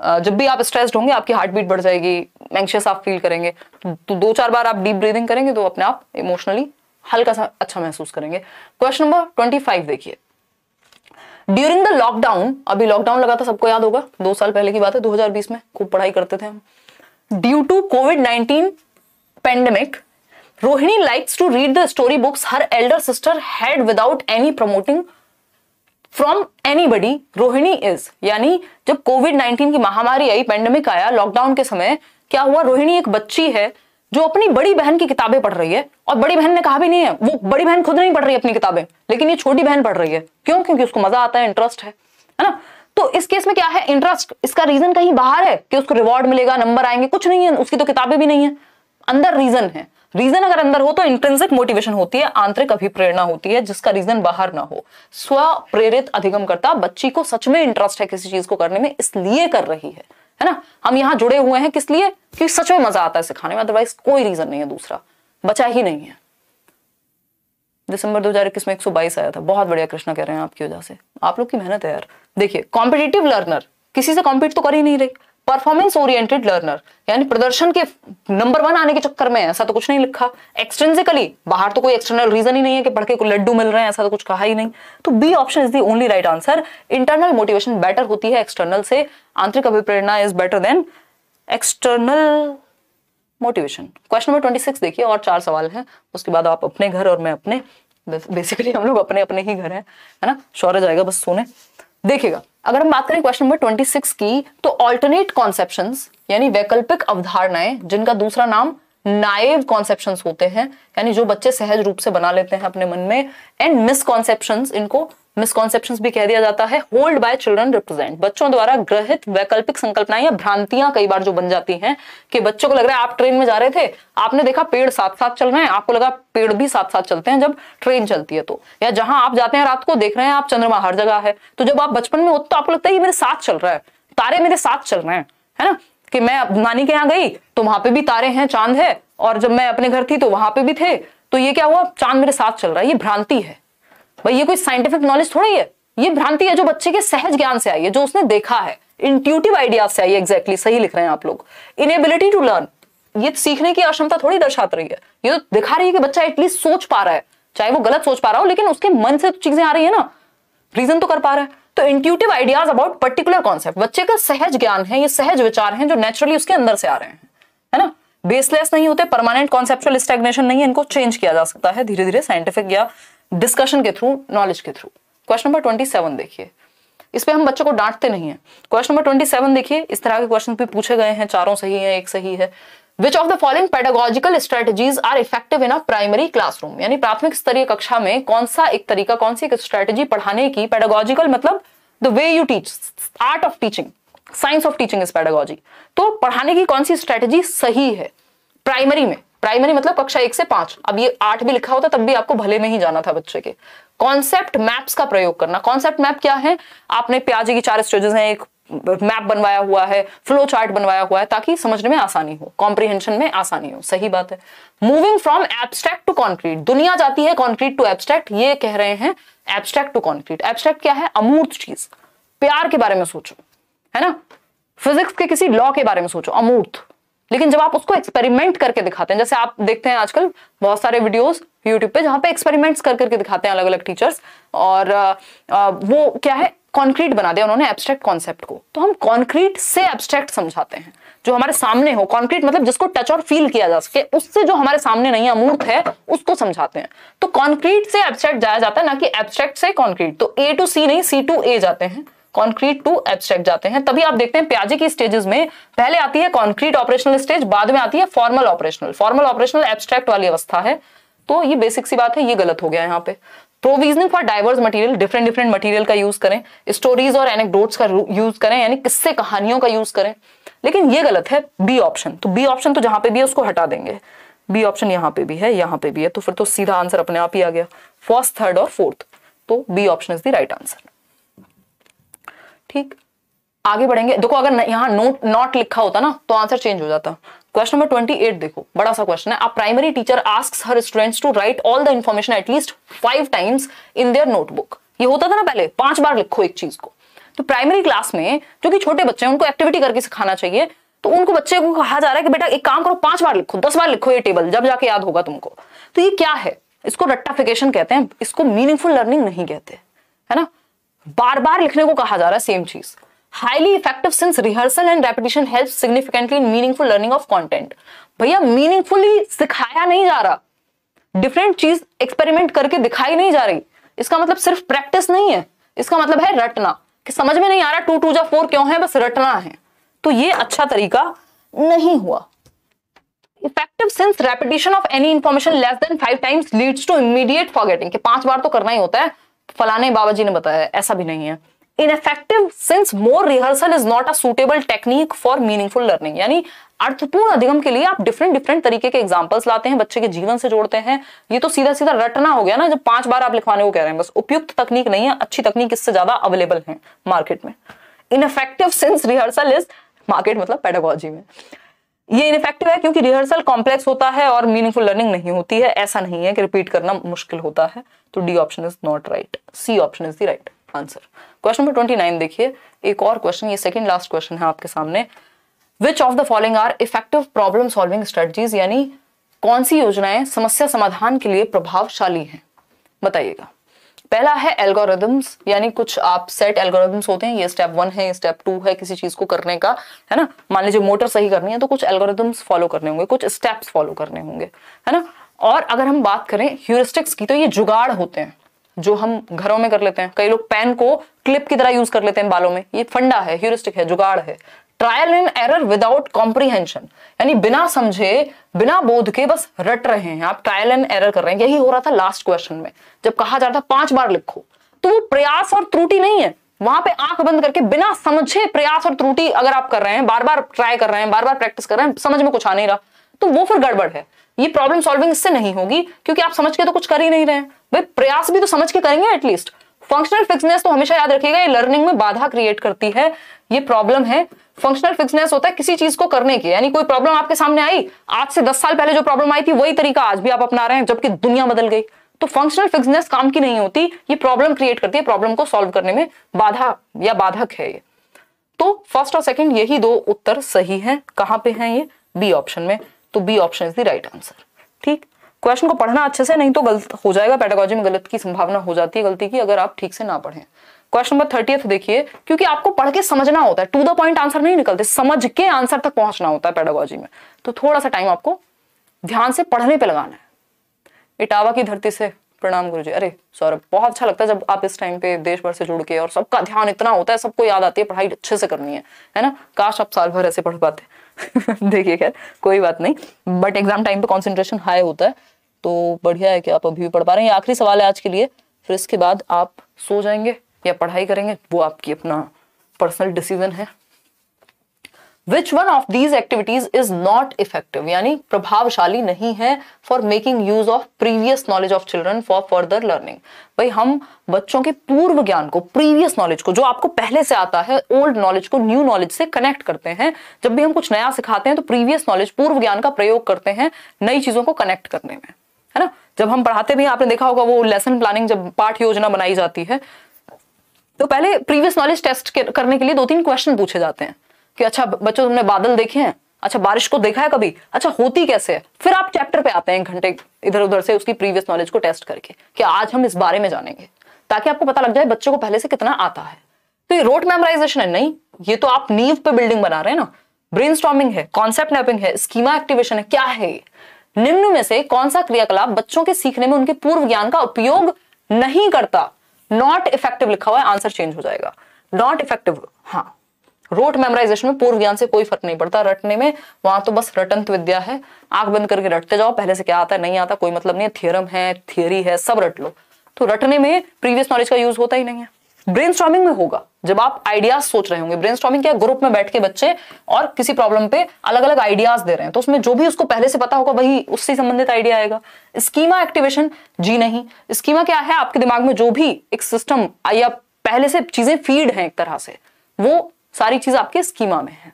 जब भी आप स्ट्रेस्ड होंगे आपकी हार्ट बीट बढ़ जाएगी, एंग्शियस आप फील करेंगे, तो 2-4 बार आप डीप ब्रीदिंग करेंगे तो अपने आप इमोशनली हल्का सा अच्छा महसूस करेंगे। क्वेश्चन नंबर 25 देखिए, ड्यूरिंग द लॉकडाउन, अभी लॉकडाउन लगा था, सबको याद होगा, 2 साल पहले की बात है, 2020 में खूब पढ़ाई करते थे हम। ड्यू टू कोविड-19 pandemic, Rohini likes to read the story books her elder sister had without any promoting from anybody. Rohini is, यानी जब कोविड-19 की महामारी आई, पेंडेमिक आया, लॉकडाउन के समय क्या हुआ, रोहिणी एक बच्ची है जो अपनी बड़ी बहन की किताबें पढ़ रही है, और बड़ी बहन ने कहा भी नहीं है, वो बड़ी बहन खुद नहीं पढ़ रही है अपनी किताबें, लेकिन ये छोटी बहन पढ़ रही है। क्यों? क्योंकि उसको मजा आता है, इंटरेस्ट है ना। तो इस केस में क्या है, इंटरेस्ट, इसका रीजन कहीं बाहर है कि उसको रिवॉर्ड मिलेगा, नंबर आएंगे, कुछ नहीं है, उसकी तो किताबें भी नहीं है, अंदर रीजन है। रीजन अगर अंदर हो तो इंट्रिंसिक मोटिवेशन होती है, आंतरिक अभिप्रेरणा होती है, जिसका रीजन बाहर ना हो। स्व प्रेरित अधिगमकर्ता, बच्ची को सच में इंटरेस्ट है किसी चीज को करने में, इसलिए कर रही है ना। हम यहां जुड़े हुए हैं किस लिए? कि सच में मजा आता है सिखाने में, अदरवाइज कोई रीजन नहीं है, दूसरा बचा ही नहीं है। दिसंबर 2021 में 122 आया था, बहुत बढ़िया कृष्णा कह रहे हैं, आपकी वजह से, आप लोग की मेहनत है यार। देखिए, कॉम्पिटिटिव लर्नर, किसी से कॉम्पीट तो कर ही नहीं रही। परफॉर्मेंस ओरिएंटेड लर्नर, यानी प्रदर्शन के नंबर 1 आने के चक्कर में, ऐसा तो कुछ नहीं लिखा। एक्सट्रिंसिकली, बाहर तो कोई एक्सटर्नल रीजन ही नहीं है कि पढ़ के कोई लड्डू मिल रहे हैं, ऐसा तो कुछ कहा ही नहीं। तो B option is the only right answer. Internal motivation better होती है एक्सटर्नल से, आंतरिक अभिप्रेरणा is better than external motivation. Question number 26 देखिए, और 4 सवाल हैं, उसके बाद आप अपने घर और मैं अपने, बेसिकली हम लोग अपने अपने ही घर हैं, है ना। शौर्य जाएगा बस सोने। देखिएगा, अगर हम बात करें क्वेश्चन नंबर 26 की, तो ऑल्टरनेट कॉन्सेप्शंस यानी वैकल्पिक अवधारणाएं, जिनका दूसरा नाम नाइव कॉन्सेप्शंस होते हैं, यानी जो बच्चे सहज रूप से बना लेते हैं अपने मन में, एंड मिसकॉन्सेप्शंस, इनको मिसकॉन्सेप्शंस भी कह दिया जाता है, होल्ड बाय चिल्ड्रन रिप्रेजेंट, बच्चों द्वारा ग्रहित वैकल्पिक संकल्पनाएं या भ्रांतियां कई बार जो बन जाती हैं कि बच्चों को लग रहा है, आप ट्रेन में जा रहे थे, आपने देखा पेड़ साथ साथ चल रहे हैं, आपको लगा पेड़ भी साथ साथ चलते हैं जब ट्रेन चलती है, तो या जहां आप जाते हैं रात को देख रहे हैं आप चंद्रमा हर जगह है, तो जब आप बचपन में हो तो आपको लगता है ये मेरे साथ चल रहा है, तारे मेरे साथ चल रहे हैं, है ना। कि मैं नानी के यहाँ गई तो वहां पे भी तारे हैं, चांद है, और जब मैं अपने घर थी तो वहां पे भी थे, तो ये क्या हुआ, चांद मेरे साथ चल रहा है। ये भ्रांति है भाई, ये कोई साइंटिफिक नॉलेज थोड़ी है, ये भ्रांति है जो बच्चे के सहज ज्ञान से आई है, जो उसने देखा है, इंट्यूटिव आइडियाज से आई है। एग्जैक्टली सही लिख रहे हैं आप लोग। इनेबिलिटी टू लर्न, ये सीखने की अक्षमता थोड़ी दर्शाती रही है, ये तो दिखा रही है कि बच्चा एटलीस्ट सोच पा रहा है, चाहे वो गलत सोच पा रहा हो, लेकिन उसके मन से तो चीजें आ रही है ना, रीजन तो कर पा रहा है। तो intuitive ideas about particular concept, बच्चे का सहज ज्ञान है, ये सहज विचार हैं जो नेचुरली उसके अंदर से आ रहे हैं, है ना, बेसलेस नहीं होते, परमानेंट कॉन्सेप्चुअल स्टैग्नेशन नहीं है, इनको चेंज किया जा सकता है धीरे धीरे साइंटिफिक या डिस्कशन के थ्रू, नॉलेज के थ्रू। क्वेश्चन नंबर 27 देखिए, इस पे हम बच्चों को डांटते नहीं है। क्वेश्चन नंबर 27 देखिए, इस तरह के क्वेश्चन भी पूछे गए हैं, चारों सही है, एक सही है। Which of the following pedagogical strategies are effective in a primary classroom? यानी प्राथमिक स्तरीय कक्षा में कौन सा एक तरीका, कौन सी एक स्ट्रेटेजी पढ़ाने की, pedagogical मतलब the way you teach, art of teaching, science of teaching is pedagogy, तो पढ़ाने की कौन सी स्ट्रेटेजी सही है प्राइमरी में। प्राइमरी मतलब कक्षा 1 से 5, अब ये 8 भी लिखा होता तब भी आपको भले में ही जाना था बच्चे के। कॉन्सेप्ट मैप्स का प्रयोग करना। कॉन्सेप्ट मैप क्या है, आपने पियाजे की 4 स्टेजेस हैं, एक मैप बनवाया हुआ है, फ्लो चार्ट बनवाया हुआ है, ताकि समझने में आसानी हो, कॉम्प्रिहेंशन में आसानी हो, सही बात है। Moving from abstract to concrete, दुनिया जाती है कॉन्क्रीट टू एब्स्ट्रैक्ट, ये कह रहे हैं एब्स्ट्रैक्ट टू कॉन्क्रीट। एब्स्ट्रैक्ट क्या है, अमूर्त चीज, प्यार के बारे में सोचो, है ना, फिजिक्स के किसी लॉ के बारे में सोचो, अमूर्त। लेकिन जब आप उसको एक्सपेरिमेंट करके दिखाते हैं, जैसे आप देखते हैं आजकल बहुत सारे वीडियोस यूट्यूब पे जहां पे एक्सपेरिमेंट्स करके दिखाते हैं अलग अलग टीचर्स, और वो क्या है, कॉन्क्रीट बना दिया उन्होंने एब्स्ट्रैक्ट कॉन्सेप्ट को। तो हम कॉन्क्रीट से एब्स्ट्रैक्ट समझाते हैं, जो हमारे सामने हो, कॉन्क्रीट मतलब जिसको टच और फील किया जा सके, उससे जो हमारे सामने नहीं है, अमूर्त है, उसको समझाते हैं। तो कॉन्क्रीट से एब्स्ट्रैक्ट जाया जाता है, ना कि एब्स्ट्रैक्ट से कॉन्क्रीट। तो A to C नहीं, C to A जाते हैं, कॉन्क्रीट टू एब्स्ट्रैक्ट जाते हैं। तभी आप देखते हैं पियाजे की स्टेजेस में पहले आती है कॉन्क्रीट ऑपरेशनल स्टेज, बाद में आती है formal operational. Formal operational abstract वाली अवस्था है, तो ये बेसिक सी बात है, ये गलत हो गया यहाँ पे। Provisioning for diverse material, different different material का यूज करें, स्टोरीज और एनेक्डोट्स का यूज करें, यानी किस्से कहानियों का यूज करें, लेकिन ये गलत है बी ऑप्शन। तो बी ऑप्शन तो जहां पे भी है उसको हटा देंगे, बी ऑप्शन यहाँ पे भी है, यहाँ पे भी है, तो फिर तो सीधा आंसर अपने आप ही आ गया, फर्स्ट, थर्ड और फोर्थ, तो B option is the right answer. ठीक, आगे बढ़ेंगे। देखो अगर यहाँ नॉट लिखा होता ना तो आंसर चेंज हो जाता। क्वेश्चन नंबर 28 देखो, बड़ा सा क्वेश्चन है। A primary teacher asks her students to write all the information at least 5 times in their notebook. ये होता था ना पहले, 5 बार लिखो एक चीज को। तो प्राइमरी क्लास में जो कि छोटे बच्चे हैं उनको एक्टिविटी करके सिखाना चाहिए, तो उनको बच्चे को कहा जा रहा है कि बेटा एक काम करो, 5 बार लिखो, 10 बार लिखो ये टेबल, जब जाके याद होगा तुमको। तो ये क्या है, इसको रट्टाफिकेशन कहते हैं, इसको मीनिंगफुल लर्निंग नहीं कहते, है ना। बार बार लिखने को कहा जा रहा है सेम चीज। Highly effective since rehearsal and repetition helps significantly in meaningful learning of content. भैया मीनिंगफुली सिखाया नहीं जा रहा, डिफरेंट चीज एक्सपेरिमेंट करके दिखाई नहीं जा रही, इसका मतलब सिर्फ प्रैक्टिस नहीं है, इसका मतलब है रटना, कि समझ में नहीं आ रहा 2 2 जा 4 क्यों है, बस रटना है। तो ये अच्छा तरीका नहीं हुआ। Effective since repetition of any information less than 5 times leads to immediate forgetting, कि 5 बार तो करना ही होता है, फलाने बाबा जी ने बताया, ऐसा भी नहीं है। Ineffective since more rehearsal is not a suitable technique for meaningful learning, यानी अर्थपूर्ण अधिगम के लिए आप डिफरेंट डिफरेंट तरीके के एग्जांपल्स लाते हैं, बच्चे के जीवन से जोड़ते हैं। ये तो सीधा सीधा रटना हो गया ना, जब 5 बार आप लिखवाने को कह रहे हैं। बस उपयुक्त तकनीक नहीं है, अच्छी तकनीक इससे ज्यादा अवेलेबल है मार्केट में। Ineffective since rehearsal is, market मतलब पेडागोजी में, ये इनफेक्टिव है क्योंकि रिहर्सल कॉम्प्लेक्स होता है और मीनिंगफुल लर्निंग नहीं होती है। ऐसा नहीं है कि रिपीट करना मुश्किल होता है। तो D option is not right, C option is the right answer. Question number 29 देखिए, एक और क्वेश्चन, ये सेकंड लास्ट क्वेश्चन है आपके सामने। Which of the following are effective problem solving strategies, यानी कौन सी योजनाएं समस्या समाधान के लिए प्रभावशाली हैं, बताइएगा। पहला है एल्गोरिथम्स, यानी कुछ आप सेट एल्गोरिथम्स होते हैं, ये स्टेप 1 है, स्टेप 2 है किसी चीज को करने का, है ना। मान लीजिए मोटर सही करनी है तो कुछ एल्गोरिथम्स फॉलो करने होंगे, कुछ स्टेप्स फॉलो करने होंगे, है ना। और अगर हम बात करें ह्यूरिस्टिक्स की, तो ये जुगाड़ होते हैं जो हम घरों में कर लेते हैं। कई लोग पेन को क्लिप की तरह यूज कर लेते हैं बालों में, ये फंडा है, ह्यूरिस्टिक है, जुगाड़ है। Trial and error without comprehension, यानी बिना समझे बिना बोध के बस रट रहे हैं आप, ट्रायल एंड एरर कर रहे हैं। यही हो रहा था लास्ट क्वेश्चन में, जब कहा जा रहा था 5 बार लिखो, तो वो प्रयास और त्रुटि नहीं है, वहां पे आंख बंद करके बिना समझे प्रयास और त्रुटि अगर आप कर रहे हैं, बार बार ट्राई कर रहे हैं, बार बार प्रैक्टिस कर रहे हैं, समझ में कुछ आ नहीं रहा, तो वो फिर गड़बड़ है। ये प्रॉब्लम सॉल्विंग इससे नहीं होगी, क्योंकि आप समझ के तो कुछ कर ही नहीं रहे हैं। भाई प्रयास भी तो समझ के करेंगे एटलीस्ट। फंक्शनल फिक्सनेस तो हमेशा याद रखिएगा ये लर्निंग में बाधा क्रिएट करती है, ये प्रॉब्लम है। फंक्शनल फिक्सनेस होता है किसी चीज को करने की, यानी कोई प्रॉब्लम आपके सामने आई, आज से 10 साल पहले जो प्रॉब्लम आई थी वही तरीका आज भी आप अपना रहे हैं, जबकि दुनिया बदल गई। तो फंक्शनल फिक्सनेस काम की नहीं होती, ये प्रॉब्लम क्रिएट करती है, प्रॉब्लम को सॉल्व करने में बाधा या बाधक है ये। तो फर्स्ट और सेकंड यही दो उत्तर सही हैं। कहां पे हैं ये? बी ऑप्शन में। तो B option is the right answer. ठीक, क्वेश्चन को पढ़ना अच्छे से, नहीं तो गलत हो जाएगा, पेडागोजी में गलत की संभावना हो जाती है गलती की अगर आप ठीक से ना पढ़ें। क्वेश्चन नंबर 30 देखिए, क्योंकि आपको पढ़ के समझना होता है, टू द पॉइंट आंसर नहीं निकलते, समझ के आंसर तक पहुंचना होता है पेडागोजी में, तो थोड़ा सा टाइम आपको ध्यान से पढ़ने पे लगाना है। इटावा की धरती से प्रणाम गुरुजी। अरे सौरभ, बहुत अच्छा लगता है जब आप इस टाइम पे देश भर से जुड़ के, और सबका ध्यान इतना होता है, सबको याद आती है पढ़ाई अच्छे से करनी है ना। काश आप साल भर ऐसे पढ़ पाते। देखिए खैर कोई बात नहीं, बट एग्जाम टाइम पे कॉन्सेंट्रेशन हाई होता है, तो बढ़िया है कि आप अभी भी पढ़ पा रहे हैं। ये आखिरी सवाल है आज के लिए, फिर इसके बाद आप सो जाएंगे या पढ़ाई करेंगे, वो आपकी अपना पर्सनल डिसीजन है। Which one of these activities is not effective, यानी प्रभावशाली नहीं है for making use of previous knowledge of children for further learning। भाई हम बच्चों के पूर्व ज्ञान को, प्रीवियस नॉलेज को, जो आपको पहले से आता है, ओल्ड नॉलेज को न्यू नॉलेज से कनेक्ट करते हैं। जब भी हम कुछ नया सिखाते हैं तो प्रीवियस नॉलेज, पूर्व ज्ञान का प्रयोग करते हैं नई चीजों को कनेक्ट करने में, है ना। जब हम पढ़ाते भी, आपने देखा होगा वो लेसन प्लानिंग, जब पाठ योजना बनाई जाती है तो पहले प्रीवियस नॉलेज टेस्ट करने के लिए 2-3 क्वेश्चन पूछे जाते हैं कि अच्छा बच्चों तुमने बादल देखे हैं, अच्छा बारिश को देखा है कभी, अच्छा होती कैसे है। फिर आप चैप्टर पे आते हैं 1 घंटे इधर उधर से उसकी प्रीवियस नॉलेज को टेस्ट करके कि आज हम इस बारे में जानेंगे, ताकि आपको पता लग जाए बच्चों को पहले से कितना आता है। तो ये रोट मेमोराइजेशन है नहीं, ये तो आप नींव पे बिल्डिंग बना रहे हैं ना। ब्रेनस्टॉर्मिंग है, कॉन्सेप्ट मैपिंग है, स्कीमा एक्टिवेशन है, क्या है ये? निम्न में से कौन सा क्रियाकलाप बच्चों के सीखने में उनके पूर्व ज्ञान का उपयोग नहीं करता? नॉट इफेक्टिव लिखा हुआ है, आंसर चेंज हो जाएगा। नॉट इफेक्टिव, हाँ। रोट मेमोराइजेशन में पूर्व ज्ञान से कोई फर्क नहीं पड़ता, रटने में वहां तो बस रटंत विद्या है, आंख बंद करके रटते जाओ, पहले से क्या आता है नहीं आता कोई मतलब नहीं है, थ्योरम है, थियरी है, सब रट लो। तो रटने में प्रीवियस नॉलेज का यूज होता ही नहीं है। ब्रेनस्टॉर्मिंग में होगा, जब आप आइडियाज सोच रहे होंगे। ब्रेनस्टॉर्मिंग क्या, ग्रुप में बैठ के बच्चे और किसी प्रॉब्लम पे अलग अलग आइडियाज दे रहे हैं, तो उसमें जो भी उसको पहले से पता होगा वही उससे संबंधित आइडिया आएगा। स्कीमा एक्टिवेशन, जी नहीं। स्कीमा क्या है, आपके दिमाग में जो भी एक सिस्टम या पहले से चीजें फीड हैं एक तरह से, वो सारी चीज आपके स्कीमा में है।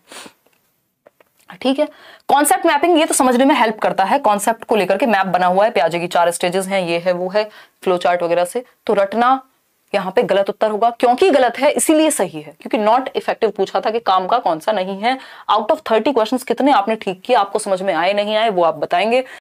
ठीक है। कॉन्सेप्ट मैपिंग, ये तो समझने में हेल्प करता है, कॉन्सेप्ट को लेकर के मैप बना हुआ है, पियाजे की 4 स्टेजेस हैं, ये है वो है, फ्लो चार्ट वगैरह से। तो रटना यहाँ पे गलत उत्तर होगा, क्योंकि गलत है इसीलिए सही है, क्योंकि नॉट इफेक्टिव पूछा था कि काम का कौन सा नहीं है। आउट ऑफ 30 क्वेश्चंस कितने आपने ठीक किए, आपको समझ में आए नहीं आए वो आप बताएंगे।